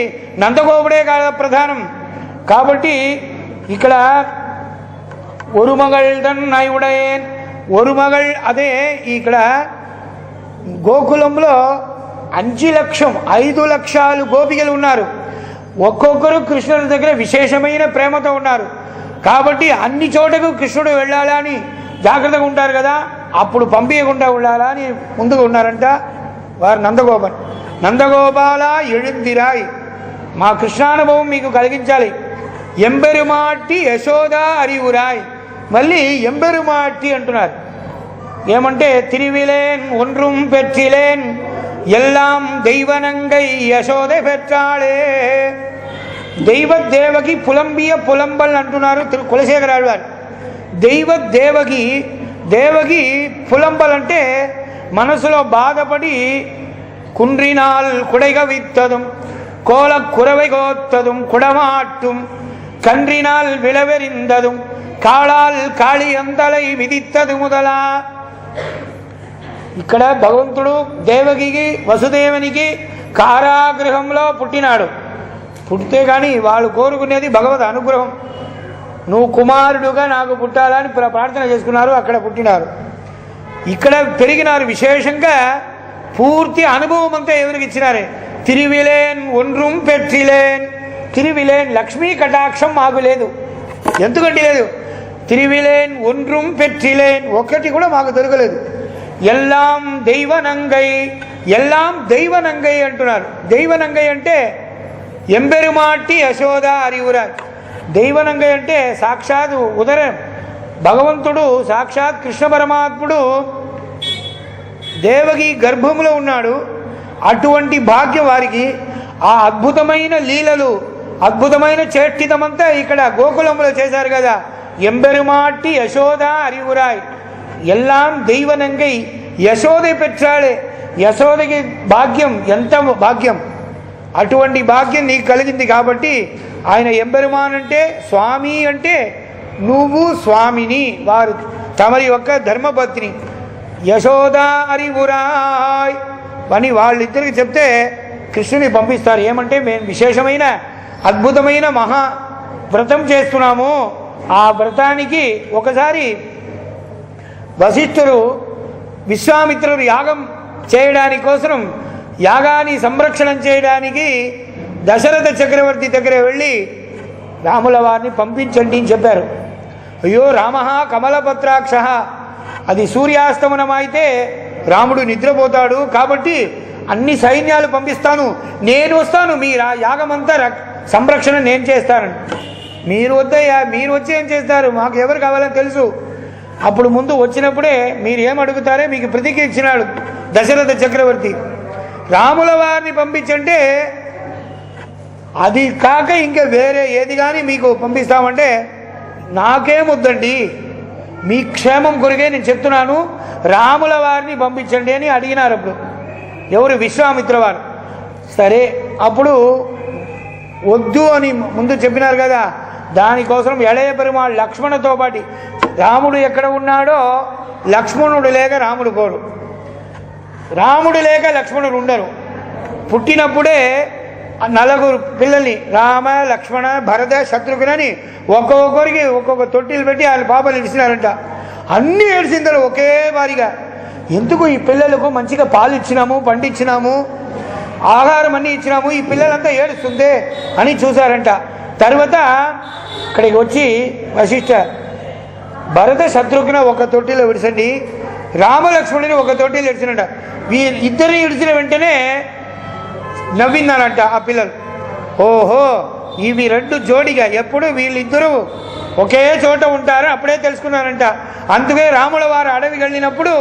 నందగోపుడే కాదు ప్రధానం. కాబట్టి ఇక్కడ ఒరుమగళ్ నయుడేన్ ఒరుమగళ్ అదే ఇక్కడ గోకులంలో 5 లక్షలు గోపికలు ఉన్నారు. ఒక్కొక్కరు కృష్ణుడి దగ్గర విశేషమైన ప్రేమతో ఉన్నారు. కాబట్టి అన్ని చోటకు కృష్ణుడు వెళ్ళాలని జాగ్రత్తగా ఉంటారు కదా, అప్పుడు పంపించకుండా ఉండాలా అని ముందుగా ఉన్నారంట వారు నందగోపాల ఎళుందిరాయ్. మా కృష్ణానుభవం మీకు కలిగించాలి. ఎంబెరుమాట్టి యశోద అరివురాయ్. మళ్ళీ ఎంబెరుమాట్టి అంటున్నారు. ఏమంటే తిరువిలేన్ ఒన్றும் பெற்றிலேன் எல்லாம் தெய்வனங்கை யசோதை பெற்றாளே. దైవదేవకి పులంబియ పులంబల్ అంటున్నారు కులశేఖరాడు వారు. దేవకి పులంబల్ అంటే మనసులో బాధపడి குன்றினால் குடைகவித்ததும் கோல குறவை கோத்ததும் குடமாட்டும் கன்றினால் விளவெறிந்ததும் కాళాల్ కాళి అంతలై విదిత్తదు మొదలా. ఇక్కడ భగవంతుడు దేవకికి వసుదేవునికి కారాగృహంలో పుట్టినాడు. పుట్టితే కానీ వాళ్ళు కోరుకునేది భగవద్ అనుగ్రహం. నువ్వు కుమారుడుగా నాకు పుట్టాలని ప్రార్థన చేసుకున్నారు. అక్కడ పుట్టినారు, ఇక్కడ పెరిగినారు. విశేషంగా పూర్తి అనుభవం అంతా ఎవరికి ఇచ్చినారే. తిరువిలేన్ ఒన్றும் பெற்றிலேன். తిరువిలేన్ లక్ష్మీ కటాక్షం మాకు లేదు. ఎందుకంటే లేదు. తిరువిలేన్ ఒన్றும் பெற்றிலேன் ఒక్కటి కూడా మాకు దొరకలేదు. ఎల్లాం దైవనంగై. ఎల్లాం దైవనంగై అంటున్నారు. దైవనంగై అంటే ఎంబెరుమాట్టి యశోద అరివురాయ్. దైవనంగై అంటే సాక్షాత్ ఉదరం భగవంతుడు సాక్షాత్ కృష్ణ పరమాత్ముడు దేవకి గర్భంలో ఉన్నాడు. అటువంటి భాగ్యం వారికి. ఆ అద్భుతమైన లీలలు అద్భుతమైన చేష్టితమంతా ఇక్కడ గోకులంలో చేశారు కదా. ఎంబెరుమాట్టి యశోద అరివురాయ్. ఎల్లాం దైవనంగై యశోதை పెற்றாளே. యశోదకి భాగ్యం ఎంత భాగ్యం. అటువంటి భాగ్యం నీకు కలిగింది కాబట్టి ఆయన ఎంబెరుమాన్ అంటే స్వామి అంటే నువ్వు స్వామిని, వారు తమరి యొక్క ధర్మపత్ని. యశోదా అరివురాయ్ అని వాళ్ళిద్దరికి చెప్తే కృష్ణుని పంపిస్తారు. ఏమంటే మేము విశేషమైన అద్భుతమైన మహా వ్రతం చేస్తున్నాము. ఆ వ్రతానికి ఒకసారి వశిష్ఠుడు విశ్వామిత్రుడు యాగం చేయడానికి కోసం యాగాన్ని సంరక్షణం చేయడానికి దశరథ చక్రవర్తి దగ్గర వెళ్ళి రాముల వారిని పంపించండి అని చెప్పారు. అయ్యో రామ కమలపత్రాక్ష, అది సూర్యాస్తమనం అయితే రాముడు నిద్రపోతాడు, కాబట్టి అన్ని సైన్యాలు పంపిస్తాను, నేను వస్తాను, మీ యాగమంతా సంరక్షణ నేను చేస్తానండి. మీరు వద్దయ్యా, మీరు వచ్చి ఏం చేస్తారు, మాకు ఎవరు కావాలని తెలుసు. అప్పుడు ముందు వచ్చినప్పుడే మీరు ఏం అడుగుతారే మీకు ప్రతిజ్ఞ ఇచ్చినాడు దశరథ చక్రవర్తి. రాముల వారిని పంపించంటే అది కాక ఇంకా వేరే ఏది కానీ మీకు పంపిస్తామంటే నాకేమొద్దండి, మీ క్షేమం కొరికే నేను చెప్తున్నాను, రాముల వారిని పంపించండి అని అడిగినారు. అప్పుడు ఎవరు, విశ్వామిత్ర వారు. సరే అప్పుడు వద్దు అని ముందు చెప్పినారు కదా, దానికోసం ఎళయ పెరుమాళ్ లక్ష్మణుతో పాటి రాముడు ఎక్కడ ఉన్నాడో లక్ష్మణుడు లేక రాముడు కోరు, రాముడు లేక లక్ష్మణుడు ఉండరు. పుట్టినప్పుడే నలుగురు పిల్లల్ని రామ లక్ష్మణ భరత శత్రుఘ్నని ఒక్కొక్కరికి ఒక్కొక్క తొట్టిలు పెట్టి వాళ్ళ పాపలు ఇడిచినారంట. అన్నీ ఏడ్చిందరు ఒకే వారిగా. ఎందుకు ఈ పిల్లలకు మంచిగా పాలు ఇచ్చినాము, పండించినాము, ఆహారం అన్నీ ఇచ్చినాము, ఈ పిల్లలంతా ఏడుస్తుందే అని చూశారంట. తర్వాత ఇక్కడికి వచ్చి వశిష్ఠ భరత శత్రుఘ్న ఒక తొట్టిలో విడిచండి, రామలక్ష్మణుని ఒక తొట్టిలో ఇడిచినట్ట. ఇద్దరిని ఇడిచిన వెంటనే నవ్విందనంట ఆ పిల్లలు. ఓహో ఇవి రెండు జోడిగా ఎప్పుడు వీళ్ళిద్దరూ ఒకే చోట ఉంటారు అప్పుడే తెలుసుకున్నారంట. అందుకే రాముల వారు అడవికి వెళ్ళినప్పుడు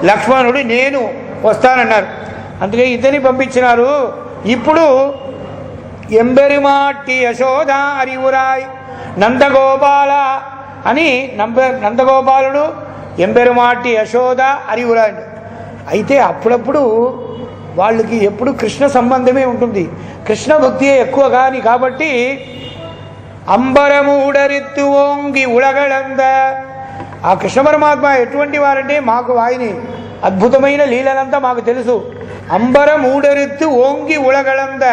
లక్ష్మణుడు నేను వస్తానన్నారు. అందుకే ఇద్దరిని పంపించినారు. ఇప్పుడు ఎంబెరుమాట్టి యశోద అరివురాయ్ నందగోపాల అని నందగోపాలుడు ఎంబెరుమాట్టి యశోద అరివురాయ్. అయితే అప్పుడప్పుడు వాళ్ళకి ఎప్పుడు కృష్ణ సంబంధమే ఉంటుంది, కృష్ణ భక్తియే ఎక్కువ కానీ కాబట్టి అంబరమూడరిత్తు ఓంగి ఉలగళంద. ఆ కృష్ణ పరమాత్మ ఎటువంటి వారంటే మాకు ఆయని అద్భుతమైన లీలలంతా మాకు తెలుసు. అంబరమూడరిత్తు ఓంగి ఉలగళంద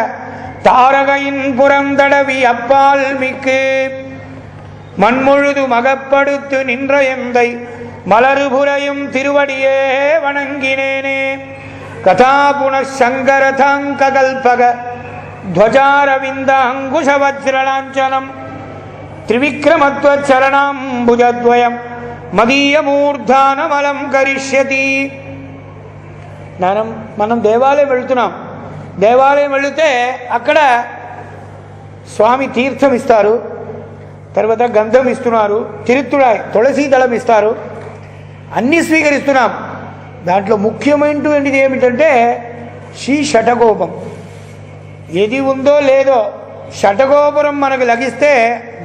தாரகையின் புறந்தடவி அப்பால் மிக்கு மண்முழுது மகப்படுத்து நின்ற எந்தை மலருபுரையும் திருவடியே வணங்கினேனே கதாபுனசங்கரதாங்க கல்பக ध्वजारविंद अंकुशवज्रलांचनम त्रिविक्रमत्वचरणाम्बुजद्वयं మదీయమూర్ధానమలం కరిష్యతి. మనం దేవాలయం వెళుతున్నాం, దేవాలయం వెళితే అక్కడ స్వామి తీర్థం ఇస్తారు, తర్వాత గంధం ఇస్తున్నారు, తిరుత్తుడాయ్ తులసీ దళం ఇస్తారు, అన్నీ స్వీకరిస్తున్నాం. దాంట్లో ముఖ్యమైనటువంటిది ఏమిటంటే శ్రీ షటగోపం. ఏది ఉందో లేదో షటగోపురం మనకు లభిస్తే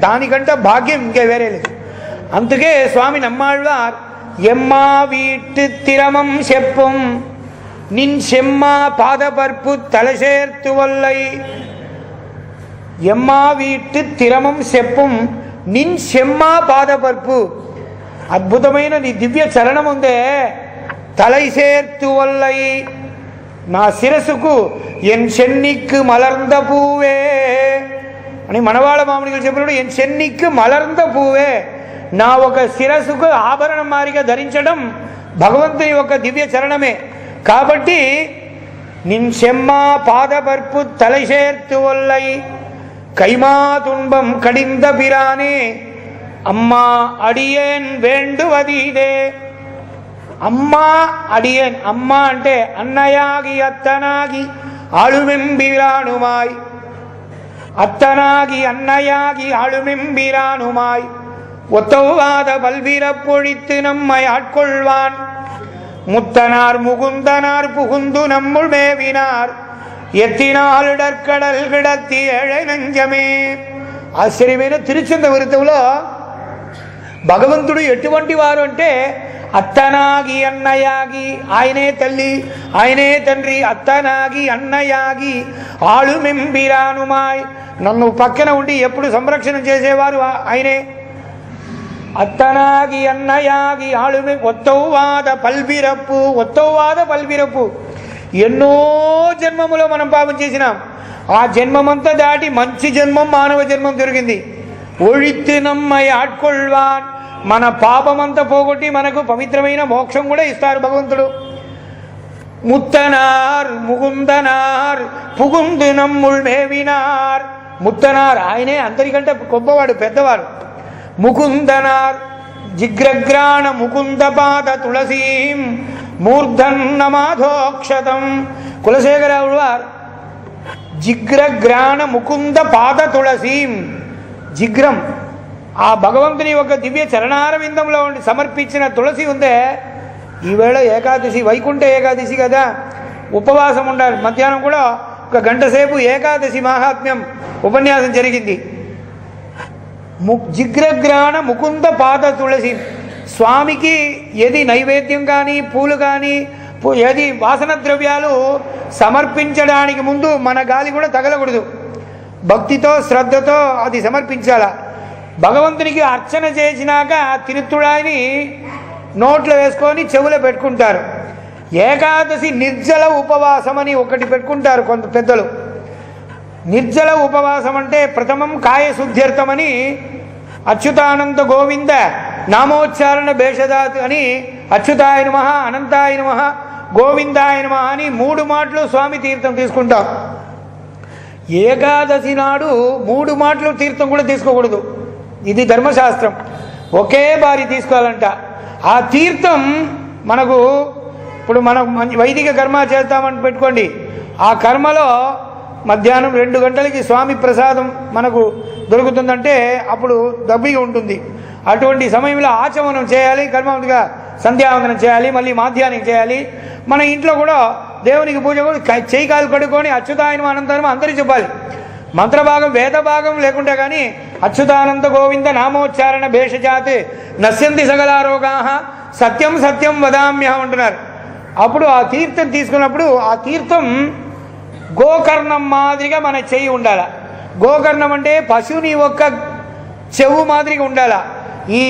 దానికంటే భాగ్యం ఇంకే వేరే లేదు. అందుకే స్వామి నమ్మాళ్వార్ ఎమ్మా వీట్టు తిరమం చెప్పం నిన్ செம்மா பாதபர்ப்பு தலசேர்த்து வல்லை. ఎమ్మా వీట్టు తిరమం చెప్పం నిన్ செம்மா పాదపర్పు. అద్భుతమైన నీ దివ్య చరణం ఉందే, తలై சேர்த்து వల్లై, నా శిరస్సుకు ఎన్ చెన్నిక్కు మలర్ంద పూవే అని మనవాళ్ళ మామిడిగా చెప్పినప్పుడు ఎన్ చెన్నిక్కు మలర్ంద పూవే, నా ఒక శిరస్సుకు ఆభరణం మారిగా ధరించడం భగవంతుని యొక్క దివ్య చరణమే. కాబట్టి నిన్ செம்மா பாதபர்ப்பு தலை சேர்த்து వల్లై கைமா துன்பம் கடிந்த பிரானே అమ్మా అడియేన్ వేండువదీదే. అమ్మా అడియేన్, అమ్మ అంటే అన్నయాగి అత్తనాగి ఆళుమెంబిరానుమాయ్, అత్తనాగి అన్నయాగి ఆళుమెంబిరానుమాయ్ ஒத்தவாத பல்விர பொழித்து நம்மை ஆட்கொள்வான் முத்தனார் முகுந்தனார் புகுந்து நம்முள் மேவினார் எத்தினால் இடற்கடல் கிடத்தி ஏழை நெஞ்சமே. ఆశ్చర్యమైన తిరుచంద విరుతంలో భగవంతుడు ఎటువంటి వారు అంటే అత్తనాగి అన్నయాగి, ఆయనే తల్లి ఆయనే తండ్రి, అత్తనాగి అన్నయాగి ఆళుమెంబిరానుమాయ్, నన్ను పక్కన ఉండి ఎప్పుడు సంరక్షణ చేసేవారు ఆయనే. அத்தனாகி அன்னையாகி ஆளுமை ஒத்தவாத పల్బిరప్పు ఎన్నో జన్మములో మనం పాపం చేసినాం. ఆ జన్మమంతా దాటి మంచి జన్మం మానవ జన్మం దొరికింది. ఒழித்து నమ్మై ఆట్కొల్వాన్, మన పాపమంతా పోగొట్టి మనకు పవిత్రమైన మోక్షం కూడా ఇస్తారు భగవంతుడు. ముత్తనార్ ముకుందనార్ పుగుందు నమ్ముల్ మేవినార్. ముత్తనార్ ఆయనే అందరికంటే గొప్పవాడు, పెద్దవాడు. ముకుందనార్ జిగ్రగ్రాణ ముకుంద పాద తులసీం మూర్ధన్నమాధోక్షతం. కులశేఖరరావు వారు జిగ్రగ్రాణ ముకుంద పాద తులసీం, జిగ్రం ఆ భగవంతుని యొక్క దివ్య చరణారవిందంలో ఉండి సమర్పించిన తులసి ఉందే. ఈవేళ ఏకాదశి, వైకుంఠ ఏకాదశి కదా, ఉపవాసం ఉండాలి. మధ్యాహ్నం కూడా 1 గంట సేపు ఏకాదశి మహాత్మ్యం ఉపన్యాసం జరిగింది. జిగ్రగ్రాణ ముకుంద పాద తులసి. స్వామికి ఏది నైవేద్యం కానీ పూలు కానీ ఏది వాసన ద్రవ్యాలు సమర్పించడానికి ముందు మన గాలి కూడా తగలకూడదు. భక్తితో శ్రద్ధతో అది సమర్పించాల. భగవంతునికి అర్చన చేసినాక తిరుత్తుడాన్ని నోట్లో వేసుకొని చెవులో పెట్టుకుంటారు. ఏకాదశి నిర్జల ఉపవాసం అని ఒకటి పెట్టుకుంటారు కొంత పెద్దలు. నిర్జల ఉపవాసం అంటే ప్రథమం కాయశుద్ధ్యర్థమని అచ్యుతానంద గోవింద నామోచ్చారణ భేషజాత్ అని అచ్యుతాయ నమః, అనంతాయ నమః, గోవిందాయ నమః అని 3 మాటలు స్వామి తీర్థం తీసుకుంటాం. ఏకాదశి నాడు 3 మాటలు తీర్థం కూడా తీసుకోకూడదు. ఇది ధర్మశాస్త్రం. ఒకే బారి తీసుకోవాలంట. ఆ తీర్థం మనకు ఇప్పుడు మనం వైదిక కర్మ చేస్తామని పెట్టుకోండి. ఆ కర్మలో మధ్యాహ్నం 2 గంటలకి స్వామి ప్రసాదం మనకు దొరుకుతుందంటే అప్పుడు దబ్బిగా ఉంటుంది. అటువంటి సమయంలో ఆచమనం చేయాలి, కర్మగా సంధ్యావందనం చేయాలి, మళ్ళీ మాధ్యాహ్నం చేయాలి. మన ఇంట్లో కూడా దేవునికి పూజ కూడా చేయి కాలు కడుక్కొని అచ్యుతాయనం అనంతరం అందరూ చెప్పాలి. మంత్రభాగం వేద భాగం లేకుంటే కానీ అచ్యుతానంద గోవింద నామోచ్చారణ భేషజాత్ నశ్యంతి సకలారోగా సత్యం సత్యం వదామ్యహం అంటున్నారు. అప్పుడు ఆ తీర్థం తీసుకున్నప్పుడు ఆ తీర్థం గోకర్ణం మాదిరిగా మన చెయ్యి ఉండాల. గోకర్ణం అంటే పశువుని యొక్క చెవు మాదిరిగా ఉండాల. ఈ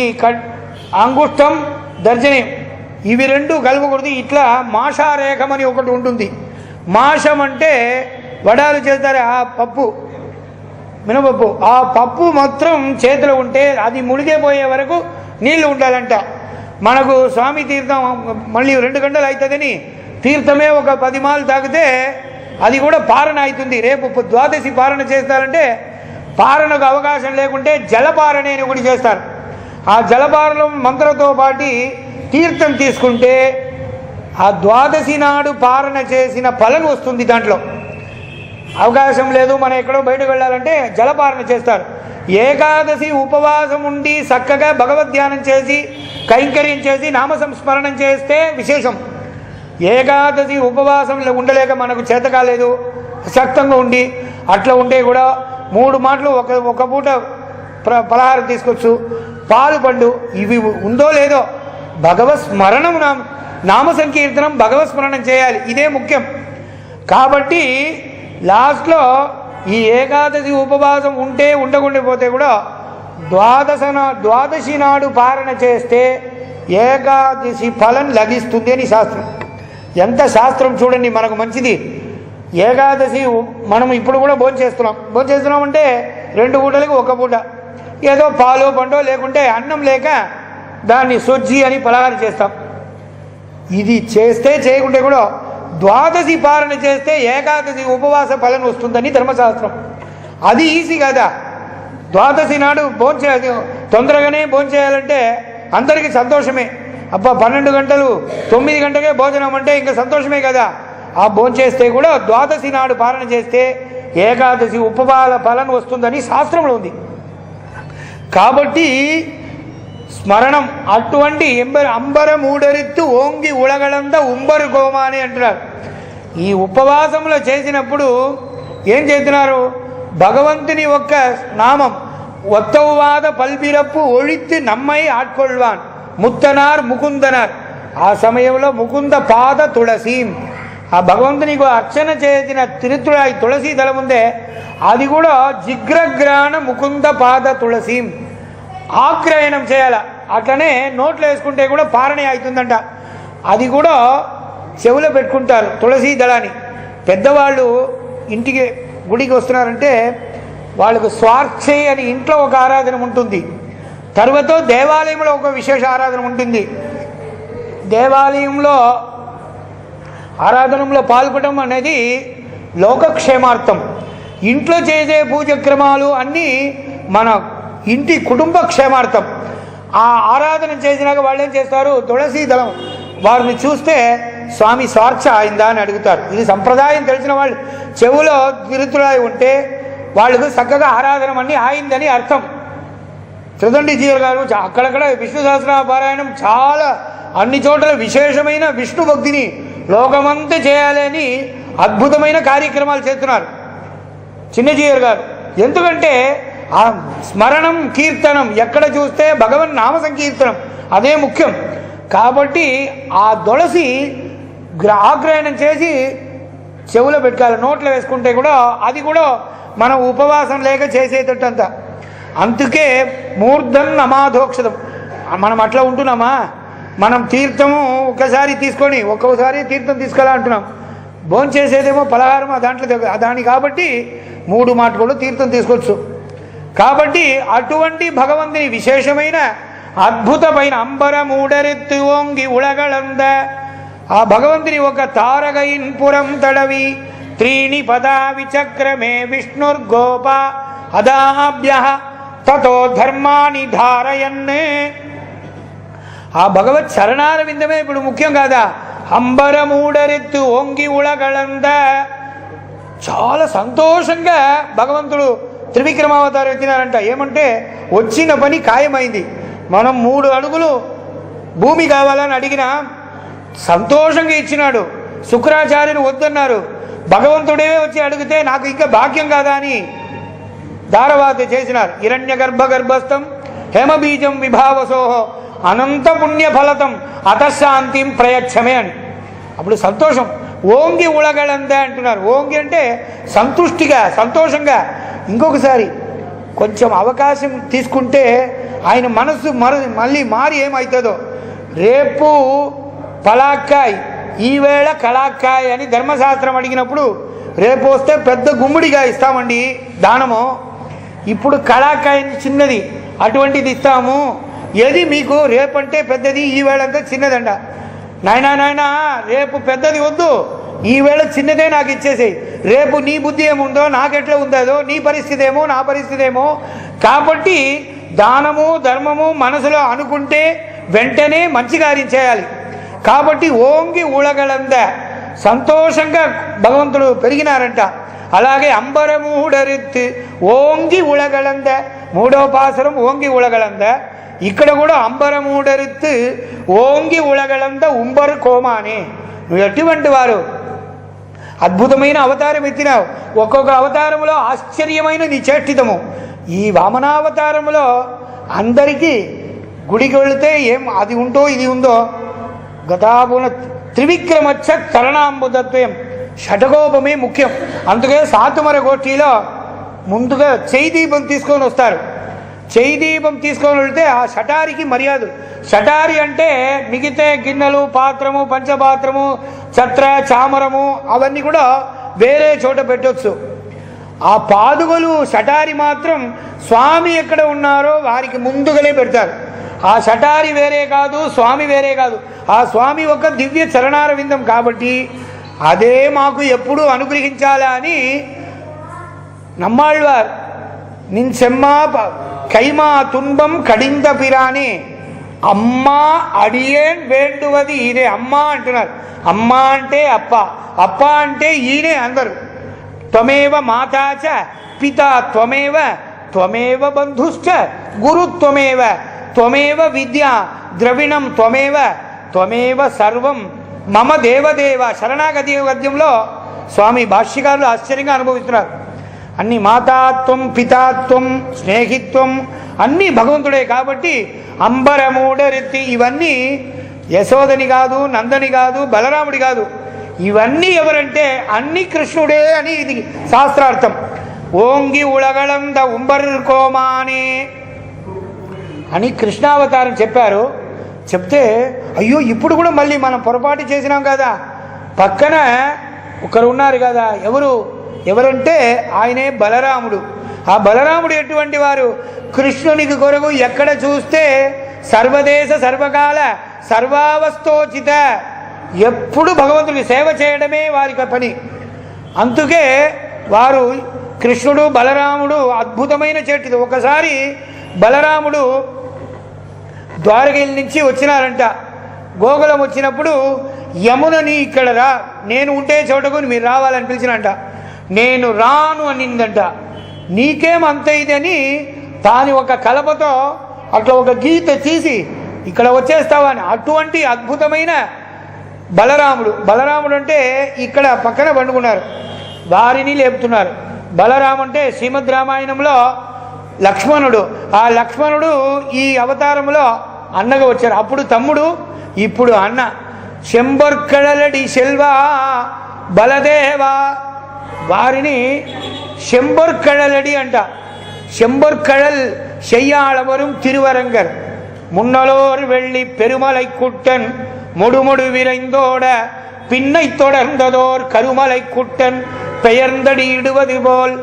అంగుష్టం దర్జనం ఇవి 2 కలపకూడదు. ఇట్లా మాషారేఖం అని ఒకటి ఉంటుంది. మాషం అంటే వడాలు చేస్తారు, ఆ పప్పు మినపప్పు. ఆ పప్పు మాత్రం చేతిలో ఉంటే అది మునిగిపోయే వరకు నీళ్లు ఉండాలంట. మనకు స్వామి తీర్థం మళ్ళీ 2 గంటలు అవుతుందని తీర్థమే ఒక 10 మాలు తాగితే అది కూడా పారణ అవుతుంది. రేపు ద్వాదశి పారణ చేస్తారంటే పారణకు అవకాశం లేకుంటే జలపారణ అని ఒకటి చేస్తారు. ఆ జలపారణం మంత్రంతో పాటు తీర్థం తీసుకుంటే ఆ ద్వాదశి నాడు పారణ చేసిన ఫలం వస్తుంది. దాంట్లో అవకాశం లేదు, మనం ఎక్కడో బయటకు వెళ్ళాలంటే జలపారణ చేస్తారు. ఏకాదశి ఉపవాసం ఉండి చక్కగా భగవద్ధ్యానం చేసి కైంకర్యం చేసి నామ సంస్మరణం చేస్తే విశేషం. ఏకాదశి ఉపవాసంలో ఉండలేక మనకు చేత కాలేదు, శక్తంగా ఉండి అట్లా ఉంటే కూడా 3 మాటలు ఒక పూట పలహారం తీసుకోవచ్చు. పాలు పండు ఇవి ఉందో లేదో భగవత్ స్మరణం, నామ సంకీర్తనం, భగవత్ స్మరణం చేయాలి. ఇదే ముఖ్యం. కాబట్టి లాస్ట్లో ఈ ఏకాదశి ఉపవాసం ఉంటే ఉండకుండా పోతే కూడా ద్వాదశి నాడు పారణ చేస్తే ఏకాదశి ఫలం లభిస్తుంది అని శాస్త్రం. ఎంత శాస్త్రం చూడండి, మనకు మంచిది. ఏకాదశి మనం ఇప్పుడు కూడా భోంచేస్తున్నాం అంటే 2 పూటలకి 1 పూట ఏదో పాలో పండో లేకుంటే అన్నం లేక దాన్ని సొజ్జి అని పలహారం చేస్తాం. ఇది చేస్తే చేయకుంటే కూడా ద్వాదశి పారణ చేస్తే ఏకాదశి ఉపవాస ఫలం వస్తుందని ధర్మశాస్త్రం. అది ఈజీ కదా. ద్వాదశి నాడు భోంచేయాలి, తొందరగానే భోంచేయాలంటే అందరికీ సంతోషమే. అబ్బా 12 గంటలు 9 గంటకే భోజనం అంటే ఇంకా సంతోషమే కదా. ఆ భోంచేస్తే కూడా ద్వాదశి నాడు పారణ చేస్తే ఏకాదశి ఉపవాస ఫలం వస్తుందని శాస్త్రంలో ఉంది. కాబట్టి స్మరణం అటువంటి అంబర మూడరిత్తు ఓంగి ఉళగలంతా ఉంబరు గోమా అని అంటున్నారు. ఈ ఉపవాసంలో చేసినప్పుడు ఏం చేస్తున్నారు? భగవంతుని యొక్క నామం ఒత్తవాద పల్బిరప్పు ఒழித்து నమ్మై ఆట్కొల్వాన్ ముత్తనార్ ముకుందనార్. ఆ సమయంలో ముకుంద పాద తులసీం, ఆ భగవంతునికి అర్చన చేసిన తిరుతుళాయి తులసి దళం ఉందే అది కూడా జిగ్రగ్రాణ ముకుంద పాద తులసీం. ఆగ్రయణం చేయాల. అట్లనే నోట్లో వేసుకుంటే కూడా పారణి అవుతుందంట. అది కూడా చెవులో పెట్టుకుంటారు తులసి దళాన్ని. పెద్దవాళ్ళు ఇంటికి గుడికి వస్తున్నారంటే వాళ్ళకు స్వార్థే అని ఇంట్లో ఒక ఆరాధన ఉంటుంది. తర్వాత దేవాలయంలో ఒక విశేష ఆరాధన ఉంటుంది. దేవాలయంలో ఆరాధనలో పాల్గొనడం అనేది లోకక్షేమార్థం. ఇంట్లో చేసే పూజక్రమాలు అన్నీ మన ఇంటి కుటుంబ క్షేమార్థం. ఆ ఆరాధన చేసినాక వాళ్ళు ఏం చేస్తారు, తులసి దళం వారిని చూస్తే స్వామి స్వార్థ అయిందా అని అడుగుతారు. ఇది సంప్రదాయం తెలిసిన వాళ్ళు చెవులో తిరుతులాయి ఉంటే వాళ్ళకు చక్కగా ఆరాధన అన్నీ ఆయిందని అర్థం. త్రిదండిజీయులు గారు అక్కడక్కడ విష్ణు సహస్రనామ పారాయణం చాలా అన్ని చోట్ల విశేషమైన విష్ణు భక్తిని లోకమంతా చేయాలని అద్భుతమైన కార్యక్రమాలు చేస్తున్నారు చిన్నజీయర్ గారు. ఎందుకంటే ఆ స్మరణం కీర్తనం ఎక్కడ చూస్తే భగవన్ నామ సంకీర్తనం అదే ముఖ్యం. కాబట్టి ఆ తులసి ఆగ్రహణం చేసి చెవులో పెట్టుకోవాలి. నోట్లో వేసుకుంటే కూడా అది కూడా మనం ఉపవాసం లేక చేసేటట్టంత. అందుకే మూర్ధన్ నమాధోక్షతం. మనం అట్లా ఉంటున్నామా, మనం తీర్థము ఒకసారి తీసుకొని ఒక్కోసారి తీర్థం తీసుకోవాలా అంటున్నాం. భోజనం చేసేదేమో పలహారం దాంట్లో దాని కాబట్టి 3 మాటలు తీర్థం తీసుకోవచ్చు. కాబట్టి అటువంటి భగవంతుని విశేషమైన అద్భుతమైన అంబర మూడరెత్తు ఓంగి ఉళగళంద ఆ భగవంతుని ఒక తారగయిన్ పురం తడవి త్రీణి పదా విచక్రమే విష్ణుర్గోప అదాభ్య తతో ధర్మాని ధారయన్నే. ఆ భగవత్ చరణార విందమే ఇప్పుడు ముఖ్యం కాదా. అంబర మూడరెత్తు ఓంగి ఉళగళంద చాలా సంతోషంగా భగవంతుడు త్రివిక్రమావతారం ఎత్తినారంట. ఏమంటే వచ్చిన పని ఖాయమైంది. మనం 3 అడుగులు భూమి కావాలని అడిగినా సంతోషంగా ఇచ్చినాడు. శుక్రాచార్యులు వద్దన్నారు. భగవంతుడే వచ్చి అడిగితే నాకు ఇంకా భాగ్యం కాదా అని ధారవాత చేసినారు. హిరణ్య గర్భస్థం హేమబీజం విభావసోహో అనంత పుణ్య ఫలతం అతశాంతిం ప్రయచ్చమే అని. అప్పుడు సంతోషం. ఓంగి ఉళగళంద అంటున్నారు. ఓంగి అంటే సంతుష్టిగా సంతోషంగా. ఇంకొకసారి కొంచెం అవకాశం తీసుకుంటే ఆయన మనసు మళ్ళీ మారి ఏమవుతుందో. రేపు పలాక్కాయ్ ఈవేళ కళాక్కాయ్ అని ధర్మశాస్త్రం అడిగినప్పుడు రేపు వస్తే పెద్ద గుమ్ముడిగా ఇస్తామండి దానము. ఇప్పుడు కళాక్కాయ చిన్నది అటువంటిది ఇస్తాము. ఏది మీకు రేపంటే పెద్దది ఈవేళంతా చిన్నదంట. నాయనా రేపు పెద్దది వద్దు, ఈవేళ చిన్నదే నాకు ఇచ్చేసేయి. రేపు నీ బుద్ధి ఏముందో నాకెట్లా ఉందో, నీ పరిస్థితి ఏమో నా పరిస్థితి ఏమో. కాబట్టి దానము ధర్మము మనసులో అనుకుంటే వెంటనే మంచి కార్యం చేయాలి. కాబట్టి ఓంగి ఉళగళంద సంతోషంగా భగవంతుడు పెరిగినారంట. అలాగే అంబరమూడరెత్తు ఓంగి ఉళగళంద 3వ పాసరం ఓంగి ఉళగళంద. ఇక్కడ కూడా అంబరమూడరెత్తు ఓంగి ఉళగళంద ఉంబరు కోమాని. నువ్వు ఎటువంటి వారు అద్భుతమైన అవతారం ఎత్తినావు. ఒక్కొక్క అవతారంలో ఆశ్చర్యమైన నీ చేష్టితము. ఈ వామనావతారంలో అందరికీ గుడికి వెళితే ఏం అది ఉందో ఇది ఉందో. గతాపున త్రివిక్రమచ్చ తరణాంబుదత్వం షటకోపమే ముఖ్యం. అందుకే సాతుమర గోష్ఠిలో ముందుగా చేయి దీపం తీసుకొని వస్తారు. చేయి దీపం తీసుకొని వెళ్తే ఆ షటారికి మర్యాద. షటారి అంటే మిగతా గిన్నెలు పాత్రము పంచపాత్రము ఛత్ర చామరము అవన్నీ కూడా వేరే చోట పెట్టవచ్చు. ఆ పాదుకలు షటారి మాత్రం స్వామి ఎక్కడ ఉన్నారో వారికి ముందుగానే పెడతారు. ఆ షటారి వేరే కాదు, స్వామి వేరే కాదు. ఆ స్వామి ఒక దివ్య చరణార విందం కాబట్టి అదే మాకు ఎప్పుడూ అనుగ్రహించాలా అని నమ్మాళ్వార్ నిన్సెమ్మా కైమా తున్బం కడింద పిరాని అమ్మా అడియేన్ వేండువది ఇదే. అమ్మ అంటున్నారు. అమ్మ అంటే అప్ప, అప్ప అంటే ఈయనే అందరు. త్వమేవ మాతాచ పితా త్వమేవ త్వమేవ బంధుశ్చ గురు త్వమేవ త్వమేవ విద్య ద్రవిణం త్వమేవ త్వమేవ సర్వం మమ దేవదేవ. శరణాగతి గద్యంలో స్వామి భాష్యకారులు ఆశ్చర్యంగా అనుభవిస్తున్నారు. అన్ని మాతాత్వం పితాత్వం స్నేహిత్వం అన్నీ భగవంతుడే. కాబట్టి అంబరమూడరెత్తి ఇవన్నీ యశోదని కాదు, నందని కాదు, బలరాముడి కాదు. ఇవన్నీ ఎవరంటే అన్ని కృష్ణుడే అని ఇది శాస్త్రార్థం. ఓంగి ఉళగళంద ఉంబర్ కోమానే. అని కృష్ణావతారం చెప్పారు. చెప్తే అయ్యో ఇప్పుడు కూడా మళ్ళీ మనం పొరపాటు చేసినాం కదా, పక్కన ఒకరు ఉన్నారు కదా, ఎవరంటే ఆయనే బలరాముడు. ఆ బలరాముడు ఎటువంటి వారు? కృష్ణునికి కొరకు ఎక్కడ చూస్తే సర్వదేశ సర్వకాల సర్వావస్థోచిత, ఎప్పుడు భగవంతుడికి సేవ చేయడమే వారికి పని. అందుకే వారు కృష్ణుడు బలరాముడు అద్భుతమైన చెట్టు. ఒకసారి బలరాముడు ద్వారకల నుంచి వచ్చినారంట. గోకులం వచ్చినప్పుడు యమునని ఇక్కడ రా, నేను ఉంటే చోటకు మీరు రావాలని పిలిచినంట. నేను రాను అనిందంట. నీకేం అంత ఇదని తాని ఒక కలపతో అట్లా ఒక గీత తీసి ఇక్కడ వచ్చేస్తావని. అటువంటి అద్భుతమైన బలరాముడు అంటే ఇక్కడ పక్కన పండుకున్నారు, వారిని లేపుతున్నారు. బలరాము అంటే శ్రీమద్ రామాయణంలో లక్ష్మణుడు. ఆ లక్ష్మణుడు ఈ అవతారంలో అన్నగా వచ్చారు. అప్పుడు తమ్ముడు, ఇప్పుడు అన్న. శంబొర్కడలడి సెల్వా బలదేవా, వారిని శంబొర్కడలడి అంట. செம்பொற்கழல் செய்யாளவரும் திருவரங்கர் முன்னலோர் வெள்ளி பெருமலை குட்டன் முடுமுடு விரைந்தோட பின்னை தொடர்ந்ததோர் கருமலை குட்டன் பெயர்ந்தடியிடுவது போல்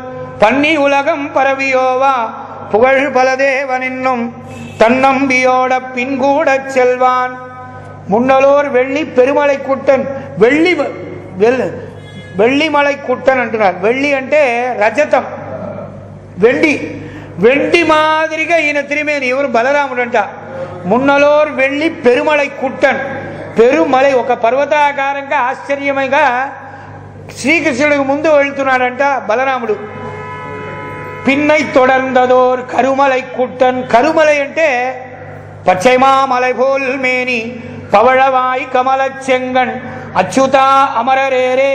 பன்னி உலகம் பரவியோவா புகழ் பலதேவன் என்னும் தன்னம்பியோட பின்கூட செல்வான். முன்னலோர் வெள்ளி பெருமலை குட்டன், వెల్లిమలై కుట్టన్ అంటున్నారు. వెள்ளి అంటే రజతం, వెండి మాదిరిగా ఈయన తిరిమేని. ఎవరు? బలరాముడు అంట. మున్నలోర్ వెళ్లి పెరుమలై కుట్టన్, పెరుమలై ఒక పర్వతాకారంగా ఆశ్చర్యమైగా శ్రీకృష్ణుడికి ముందు వెళ్తున్నాడంట బలరాముడు. పిన్నై తొడర్ందదోర్ కరుమలై కుట్టన్, కరుమలై అంటే పచ్చైమామలై పోల్ మేని పవళవాయి కమల చెంగన్ అచ్యుతా అమరరేరే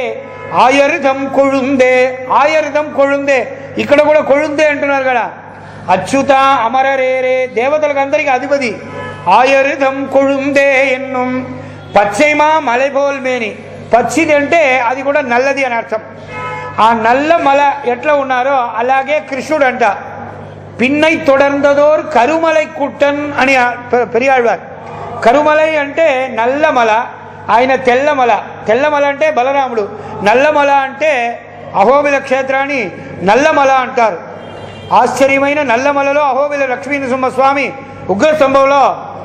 ఆయర్ధం కొழுందే. ఆయర్ధం కొழுందే, ఇక్కడ కూడా కొழுందే అంటున్నారు కదా. అచ్యుత అమరరేరే, దేవతలకు అందరికీ అధిపతి. ఆయర్ధం కొழுందే ఎన్నుం పచ్చైమా మలైపోల్ మేని, పచ్చిది అంటే అది కూడా నల్లది అని అర్థం. ఆ నల్ల మల ఎట్లా ఉన్నారో అలాగే కృష్ణుడు అంట. పిన్నై తొడర్ందదోర్ కరుమలై కుట్టన్ అని పెరియాళ్వారు. కరుమలై అంటే నల్లమల, ఆయన తెల్లమల. తెల్లమల అంటే బలరాముడు, నల్లమల అంటే అహోబిల క్షేత్రాన్ని నల్లమల అంటారు. ఆశ్చర్యమైన నల్లమలలో అహోబిల లక్ష్మీనరసింహస్వామి ఉగ్ర స్తంభంలో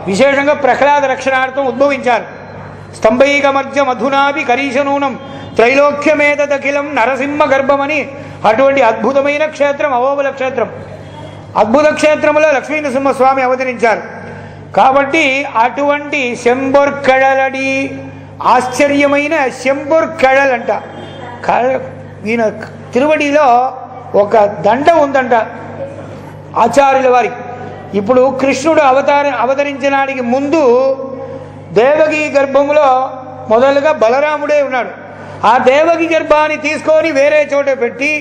విశేషంగా ప్రహ్లాద రక్షణార్థం ఉద్భవించారు. స్తంభైకమర్జ మధునాభి కరీశనూనం త్రైలోక్యమేదఖిలం నరసింహ గర్భమని అటువంటి అద్భుతమైన క్షేత్రం అహోబిల క్షేత్రం. అద్భుత క్షేత్రంలో లక్ష్మీనరసింహస్వామి అవతరించారు. కాబట్టి అటువంటి శంబొర్కళలడి, ఆశ్చర్యమైన శంబొర్కళల్ అంట. ఈయన తిరువడిలో ఒక దండ ఉందంట ఆచార్యుల వారికి. ఇప్పుడు కృష్ణుడు అవతరించడానికి ముందు దేవకి గర్భంలో మొదలుగా బలరాముడే ఉన్నాడు. ఆ దేవకి గర్భాన్ని తీసుకొని వేరే చోట పెట్టి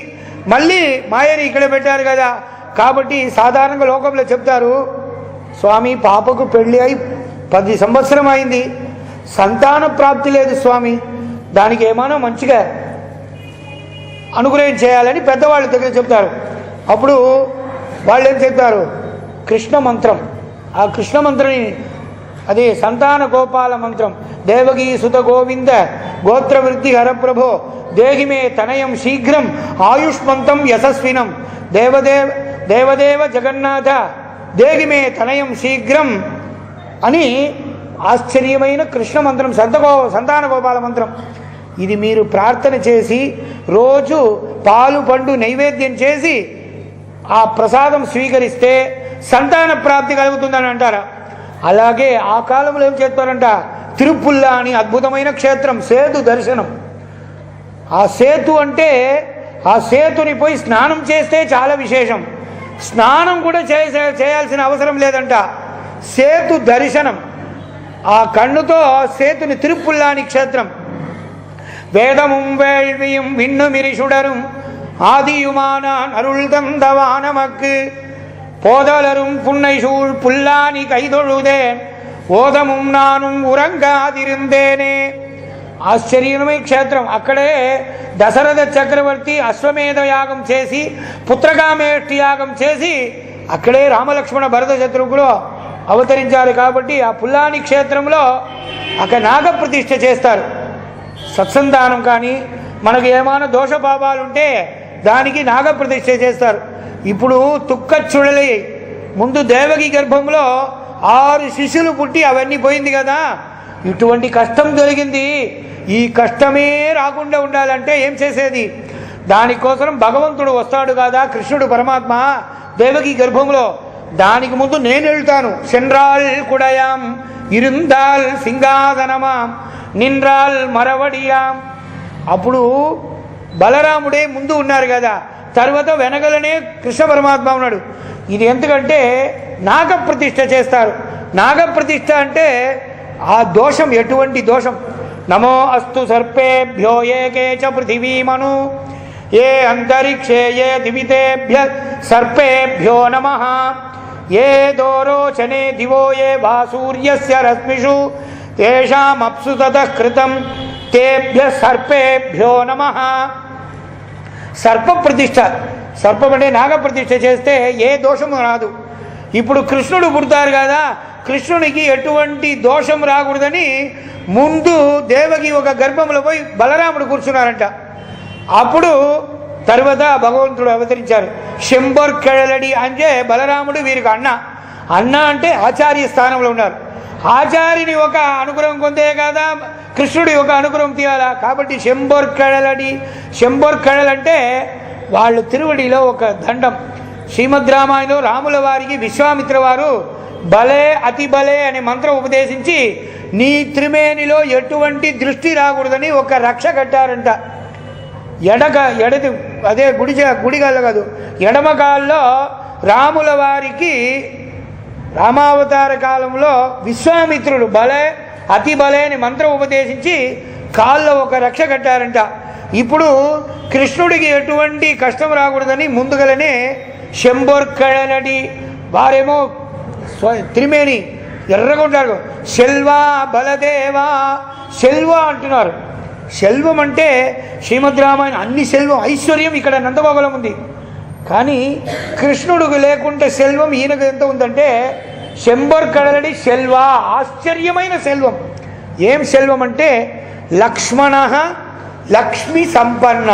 మళ్ళీ మాయని ఇక్కడ పెట్టారు కదా. కాబట్టి సాధారణంగా లోకంలో చెప్తారు, స్వామి పాపకు పెళ్ళి అయి 10 సంవత్సరం అయింది, సంతాన ప్రాప్తి లేదు స్వామి, దానికి ఏమైనా మంచిగా అనుగ్రహం చేయాలని పెద్దవాళ్ళు దగ్గర చెప్తారు. అప్పుడు వాళ్ళు ఏం చెప్తారు? కృష్ణ మంత్రం. ఆ కృష్ణ మంత్రని, అదే సంతాన గోపాల మంత్రం. దేవకీ సుత గోవింద గోత్రవృద్ధి హరప్రభో దేహిమే తనయం శీఘ్రం ఆయుష్మంతం యశస్వినం దేవదేవ జగన్నాథ దేహిమే తనయం శీఘ్రం అని ఆశ్చర్యమైన కృష్ణ మంత్రం, సంతాన గోపాల మంత్రం. ఇది మీరు ప్రార్థన చేసి రోజు పాలు పండు నైవేద్యం చేసి ఆ ప్రసాదం స్వీకరిస్తే సంతాన ప్రాప్తి కలుగుతుందని అంటారు. అలాగే ఆ కాలంలో ఏం చేస్తారంట, తిరుపుల్లా అని అద్భుతమైన క్షేత్రం, సేతు దర్శనం. ఆ సేతు అంటే ఆ సేతుని పోయి స్నానం చేస్తే చాలా విశేషం. స్నానం కూడా చేయాల్సిన అవసరం లేదంట. సేతు దర్శనం, ఆ కన్నుతో సేతుని తిరుపుల్లాని క్షేత్రం. வேதமும் வேள்வியும் விண்ணுமிரிசுடரும் ஆதியுமானான் அருள் தந்தவானமக்கு போதலரும் புன்னை சூழ் புல்லானி கைதொழுதேன் ఓదముం నానుం ఉరంగాదిరిందేనే. ఆశ్చర్యమైన క్షేత్రం. అక్కడే దశరథ చక్రవర్తి అశ్వమేధ యాగం చేసి పుత్రకామేష్టి యాగం చేసి అక్కడే రామలక్ష్మణ భరత శత్రుఘ్నులు అవతరించారు కాబట్టి ఆ పుల్లాని క్షేత్రంలో అక్కడ నాగప్రతిష్ఠ చేస్తారు. సత్సంతానం కానీ మనకు ఏమైనా దోషపాపాలు ఉంటే దానికి నాగప్రతిష్ఠ చేస్తారు. ఇప్పుడు తుక్కచ్చుడలి ముందు దేవకి గర్భంలో 6 శిశువులు పుట్టి అవన్నీ పోయింది కదా, ఇటువంటి కష్టం జరిగింది. ఈ కష్టమే రాకుండా ఉండాలంటే ఏం చేసేది? దానికోసం భగవంతుడు వస్తాడు కదా, కృష్ణుడు పరమాత్మ దేవకి గర్భంలో. దానికి ముందు నేను వెళ్తాను. సెండ్రాల్ కుడయాం ఇరుందాల్ సింగాదనమాం నిన్రాల్ మరవడియాం. అప్పుడు బలరాముడే ముందు ఉన్నారు కదా, తర్వాత వెనకలనే కృష్ణ పరమాత్మ ఉన్నాడు. ఇది ఎందుకంటే నాగప్రతిష్ఠ చేస్తారు. నాగప్రతిష్ఠ అంటే ఆ దోషం ఎటువంటి దోషం. నమో అస్తు సర్పేభ్యో ఏకే చ పృథివీమను ఏ అంతరిక్షే ఏ దివితేభ్య సర్పేభ్యో నమః ఏ దోరోచనే దివో ఏ వా సూర్యస్య రశ్మిషు తేషామప్సు తతః కృతం తేభ్య సర్పేభ్యో నమః. సర్ప ప్రతిష్ఠ, సర్పం అంటే నాగప్రతిష్ఠ చేస్తే ఏ దోషము రాదు. ఇప్పుడు కృష్ణుడు పుడతారు కదా, కృష్ణునికి ఎటువంటి దోషం రాకూడదని ముందు దేవకి ఒక గర్భంలో పోయి బలరాముడు కూర్చున్నారంట. అప్పుడు తర్వాత భగవంతుడు అవతరించారు. శంబొర్కెళలడి అంటే బలరాముడు వీరికి అన్న. అన్న అంటే ఆచార్య స్థానంలో ఉన్నారు. ఆచార్యుని ఒక అనుగ్రహం పొందే కదా కృష్ణుడి ఒక అనుగ్రహం తీయాలా. కాబట్టి శంబొర్కెళలడి, శంబొర్కెళల్ అంటే వాళ్ళు తిరువడిలో ఒక దండం. శ్రీమద్ రామాయణంలో రాముల వారికి విశ్వామిత్ర వారు బలే అతి బలే అనే మంత్రం ఉపదేశించి నీ త్రిమేనిలో ఎటువంటి దృష్టి రాకూడదని ఒక రక్ష కట్టారంట. ఎడది అదే గుడిగాల్లో కాదు, ఎడమకాల్లో రాముల వారికి రామావతార కాలంలో విశ్వామిత్రుడు బలే అతి బలే అని మంత్రం ఉపదేశించి కాల్లో ఒక రక్ష కట్టారంట. ఇప్పుడు కృష్ణుడికి ఎటువంటి కష్టం రాకూడదని ముందుగలనే శంబొర్కళనడి వారేమో త్రిమేని ఎర్రగా ఉంటారు. శెల్వా బలదేవా శెల్వ అంటున్నారు. శెల్వం అంటే శ్రీమద్ రామాయణం అన్ని శెల్వం ఐశ్వర్యం ఇక్కడ నందగోకులం ఉంది. కానీ కృష్ణుడికి లేకుంటే సెల్వం ఈయనకు ఎంత ఉందంటే శంబొర్కళలడి శెల్వ ఆశ్చర్యమైన సెల్వం. ఏం సెల్వం అంటే లక్ష్మణ లక్ష్మి సంపన్న.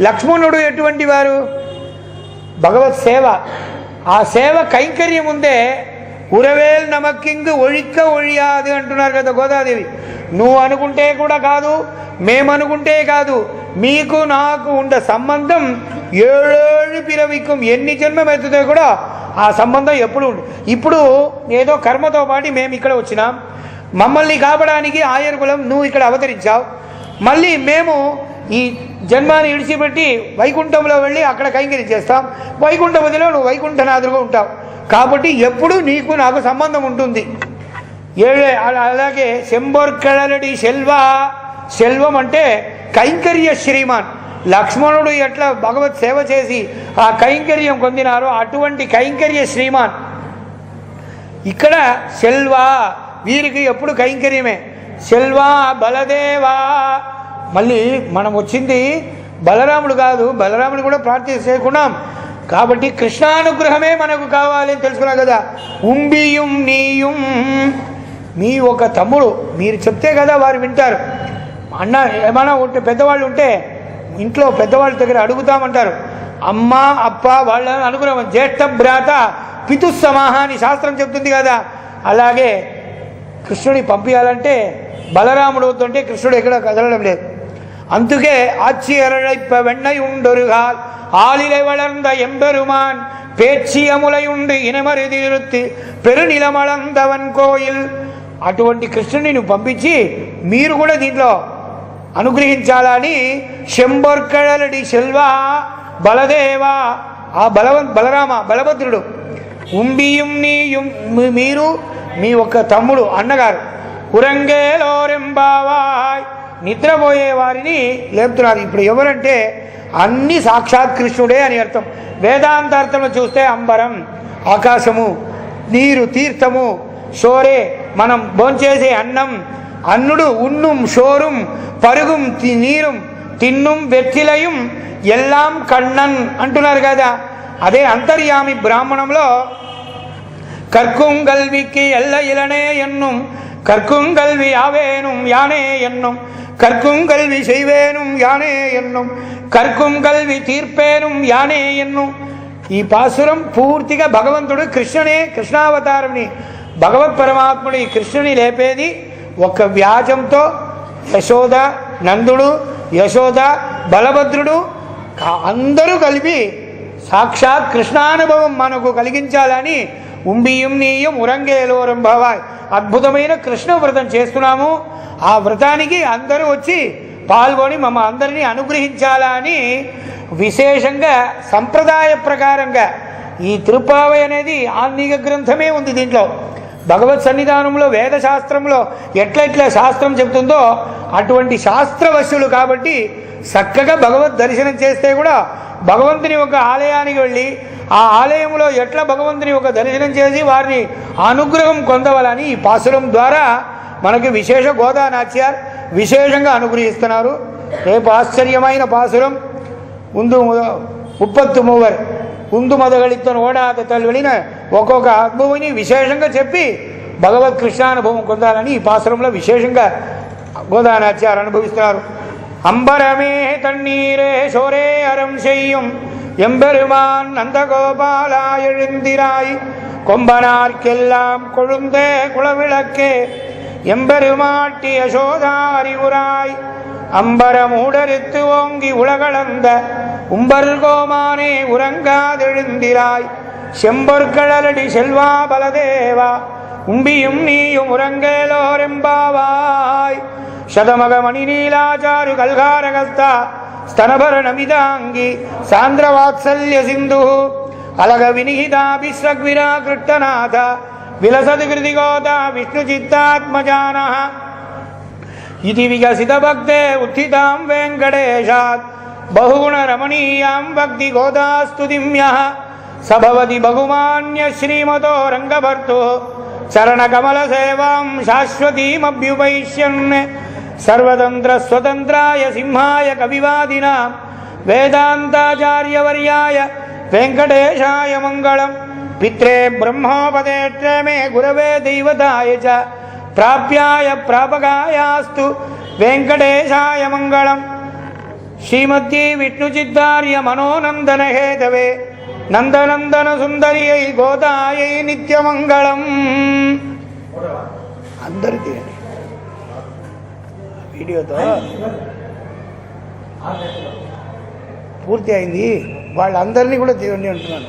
లక్ష్మణుడు ఎటువంటి వారు? భగవత్ సేవ, ఆ సేవ కైంకర్యం ఉందే. ఉరవేల్ నమక్కింగ్ ఒழிక్క ఒழியாது అంటున్నారు కదా గోదాదేవి. నువ్వు అనుకుంటే కూడా కాదు, మేమనుకుంటే కాదు, మీకు నాకు ఉండే సంబంధం 7 పిరవికం ఎన్ని జన్మం ఎత్తుతో కూడా ఆ సంబంధం ఎప్పుడు ఉంది. ఇప్పుడు ఏదో కర్మతో పాటు మేము ఇక్కడ వచ్చినాం, మమ్మల్ని కాపడానికి ఆయర్కులం నువ్వు ఇక్కడ అవతరించావు. మళ్ళీ మేము ఈ జన్మాన్ని విడిచిపెట్టి వైకుంఠంలో వెళ్ళి అక్కడ కైంకర్యం చేస్తాం. వైకుంఠపతిలో నువ్వు వైకుంఠనాథుడుగా ఉంటావు. కాబట్టి ఎప్పుడు నీకు నాకు సంబంధం ఉంటుంది. అలాగే శంబొర్కళలడి శెల్వ, శెల్వం అంటే కైంకర్య శ్రీమాన్. లక్ష్మణుడు ఎట్లా భగవత్ సేవ చేసి ఆ కైంకర్యం పొందినారో అటువంటి కైంకర్య శ్రీమాన్. ఇక్కడ శెల్వ వీరికి ఎప్పుడు కైంకర్యమే. శెల్వ బలదేవా. మళ్ళీ మనం వచ్చింది బలరాముడు కాదు, బలరాముడు కూడా ప్రార్థన చేసుకున్నాం. కాబట్టి కృష్ణానుగ్రహమే మనకు కావాలని తెలుసుకున్నాం కదా. ఉంబియుం నీయుం, మీ ఒక తమ్ముడు మీరు చెప్తే కదా వారు వింటారు. అన్న ఏమైనా ఉంటే పెద్దవాళ్ళు ఉంటే ఇంట్లో పెద్దవాళ్ళ దగ్గర అడుగుతామంటారు. అమ్మ అప్ప వాళ్ళ అనుగ్రహం. జ్యేష్ఠ భ్రాత పితుస్సమాహ అని శాస్త్రం చెప్తుంది కదా. అలాగే కృష్ణుడి పంపించాలంటే బలరాముడు అవుతుంటే కృష్ణుడు ఎక్కడ కదలడం లేదు. అందుకే ఆచ్చియరழைப்ப வெண்ணை உண்டொருகால் ஆளிலை வளர்ந்த எம்பெருமான் பேச்சியமுலையுண்டு இனமருதி இருத்து పెరునిలమళందవన్ కోయిల్. అటువంటి కృష్ణుని నువ్వు పంపించి మీరు కూడా దీంట్లో అనుగ్రహించాలని శంబొర్కళలడి శెల్వ బలదేవా. ఆ బలరామ బలభద్రుడు. ఉంబియుం నీయుం మీరు మీ ఒక తమ్ముడు అన్నగారు. ఉరంగేలోరెంబావాయ్ నిద్రపోయే వారిని లేపుతున్నారు. ఇప్పుడు ఎవరంటే అన్ని సాక్షాత్ కృష్ణుడే అని అర్థం. వేదాంతార్థంలో చూస్తే అంబరం ఆకాశము, నీరు తీర్థము, షోరే మనం భోంచేసే అన్నం, అన్నుడు ఉన్నుం షోరుం పరుగుం నీరుం తిన్నుం వెచ్చిలయం ఎల్లాం కണ്ണన్ అంటున్నారు కదా. అదే అంతర్యామి బ్రాహ్మణంలో கற்குங்கல்விக்கு எல்ல இளனே என்னும் கற்குங்கல்வி ஆவேனும் யானே என்னும் கற்குங்கல்வி செய்வேனும் யானே என்னும் కర్కుంగల్వి తీర్పేనుం యానే ఎన్ను. ఈ పాసురం పూర్తిగా భగవంతుడు కృష్ణునే కృష్ణావతారంని భగవత్ పరమాత్ముడు ఈ కృష్ణుని లేపేది ఒక వ్యాజంతో. యశోద నందుడు యశోద బలభద్రుడు అందరూ కలిపి సాక్షాత్ కృష్ణానుభవం మనకు కలిగించాలని ఉంబియం నీయం ఉరంగేలోరం భవాయ్ అద్భుతమైన కృష్ణ వ్రతం చేస్తున్నాము. ఆ వ్రతానికి అందరూ వచ్చి పాల్గొని మమ్మ అందరినీ అనుగ్రహించాలని విశేషంగా సంప్రదాయ ప్రకారంగా ఈ తిరుప్పావై అనేది ఆన్మీక గ్రంథమే ఉంది. దీంట్లో భగవత్ సన్నిధానంలో వేదశాస్త్రంలో ఎట్లా శాస్త్రం చెబుతుందో అటువంటి శాస్త్రవశ్యులు కాబట్టి చక్కగా భగవద్ దర్శనం చేస్తే కూడా భగవంతుని ఒక ఆలయానికి వెళ్ళి ఆ ఆలయంలో ఎట్లా భగవంతుని ఒక దర్శనం చేసి వారిని అనుగ్రహం పొందవాలని ఈ పాసురం ద్వారా మనకి విశేష గోదానాచ్యార్ విశేషంగా అనుగ్రహిస్తున్నారు. రేపు ఆశ్చర్యమైన పాసురం ఉందు 33 ఉందు మొదగళితో ఓడాత తల్లిన ఒక్కొక్క అనుభవాన్ని విశేషంగా చెప్పి భగవత్ కృష్ణానుభవం పొందాలని ఈ పాసురంలో విశేషంగా గోదానాచ్యార్ అనుభవిస్తున్నారు. అంబరమే తన్నీరే సోరే అరం செய்யும் எம்பெருமான் நந்தகோபாலா எழுந்திராய் கொம்பனார்க்கெல்லாம் கொழுந்தே குளவிளக்கே எம்பெருமாட்டி யசோதா அறிவுராய் அம்பரமூடரித்து ஓங்கி உலகளந்த உம்பர்கோமானே உறங்காதெழுந்திராய் செம்பொற்கழலடி செல்வா பலதேவா உம்பியும் நீயும் உறங்கேலோரெம்பாவாய் శతమగ మణినీలాచారు కల్గారగస్తా స్తనభరణమిదాంగి సాంద్రవాత్సల్య సింధు అలగ వినిహితాభిస్రగ్విరా కృట్టనాథ విలసది కృతిగోత విష్ణుచిత్తాత్మజాన ఇది వికసిత భక్తే ఉత్థితాం వెంకటేశాత్ బహుగుణ రమణీయాం భక్తి గోదాస్తుతిమ్య సభవతి బహుమాన్య శ్రీమతో రంగభర్తు చరణకమల సేవాం శాశ్వతీమభ్యుపైష్యన్ సర్వతంత్ర స్వతంత్రాయ సింహాయ కవివాదిన వేదాంతాచార్యవర్యాయ వెంకటేశాయ మంగళం. పిత్రే బ్రహ్మోపదేష్టే మే గురవే దైవతాయ చ ప్రాప్యాయ ప్రాపకాయాస్తు వెంకటేశాయ మంగళం. శ్రీమద్యై విష్ణుచిత్తార్య మనోనందన హేతవే నందనందన సుందర్యై గోదాయై నిత్యమంగళం. అందరికీ వీడియోతో పూర్తి అయింది. వాళ్ళందరినీ కూడా తీయండి అంటున్నాను.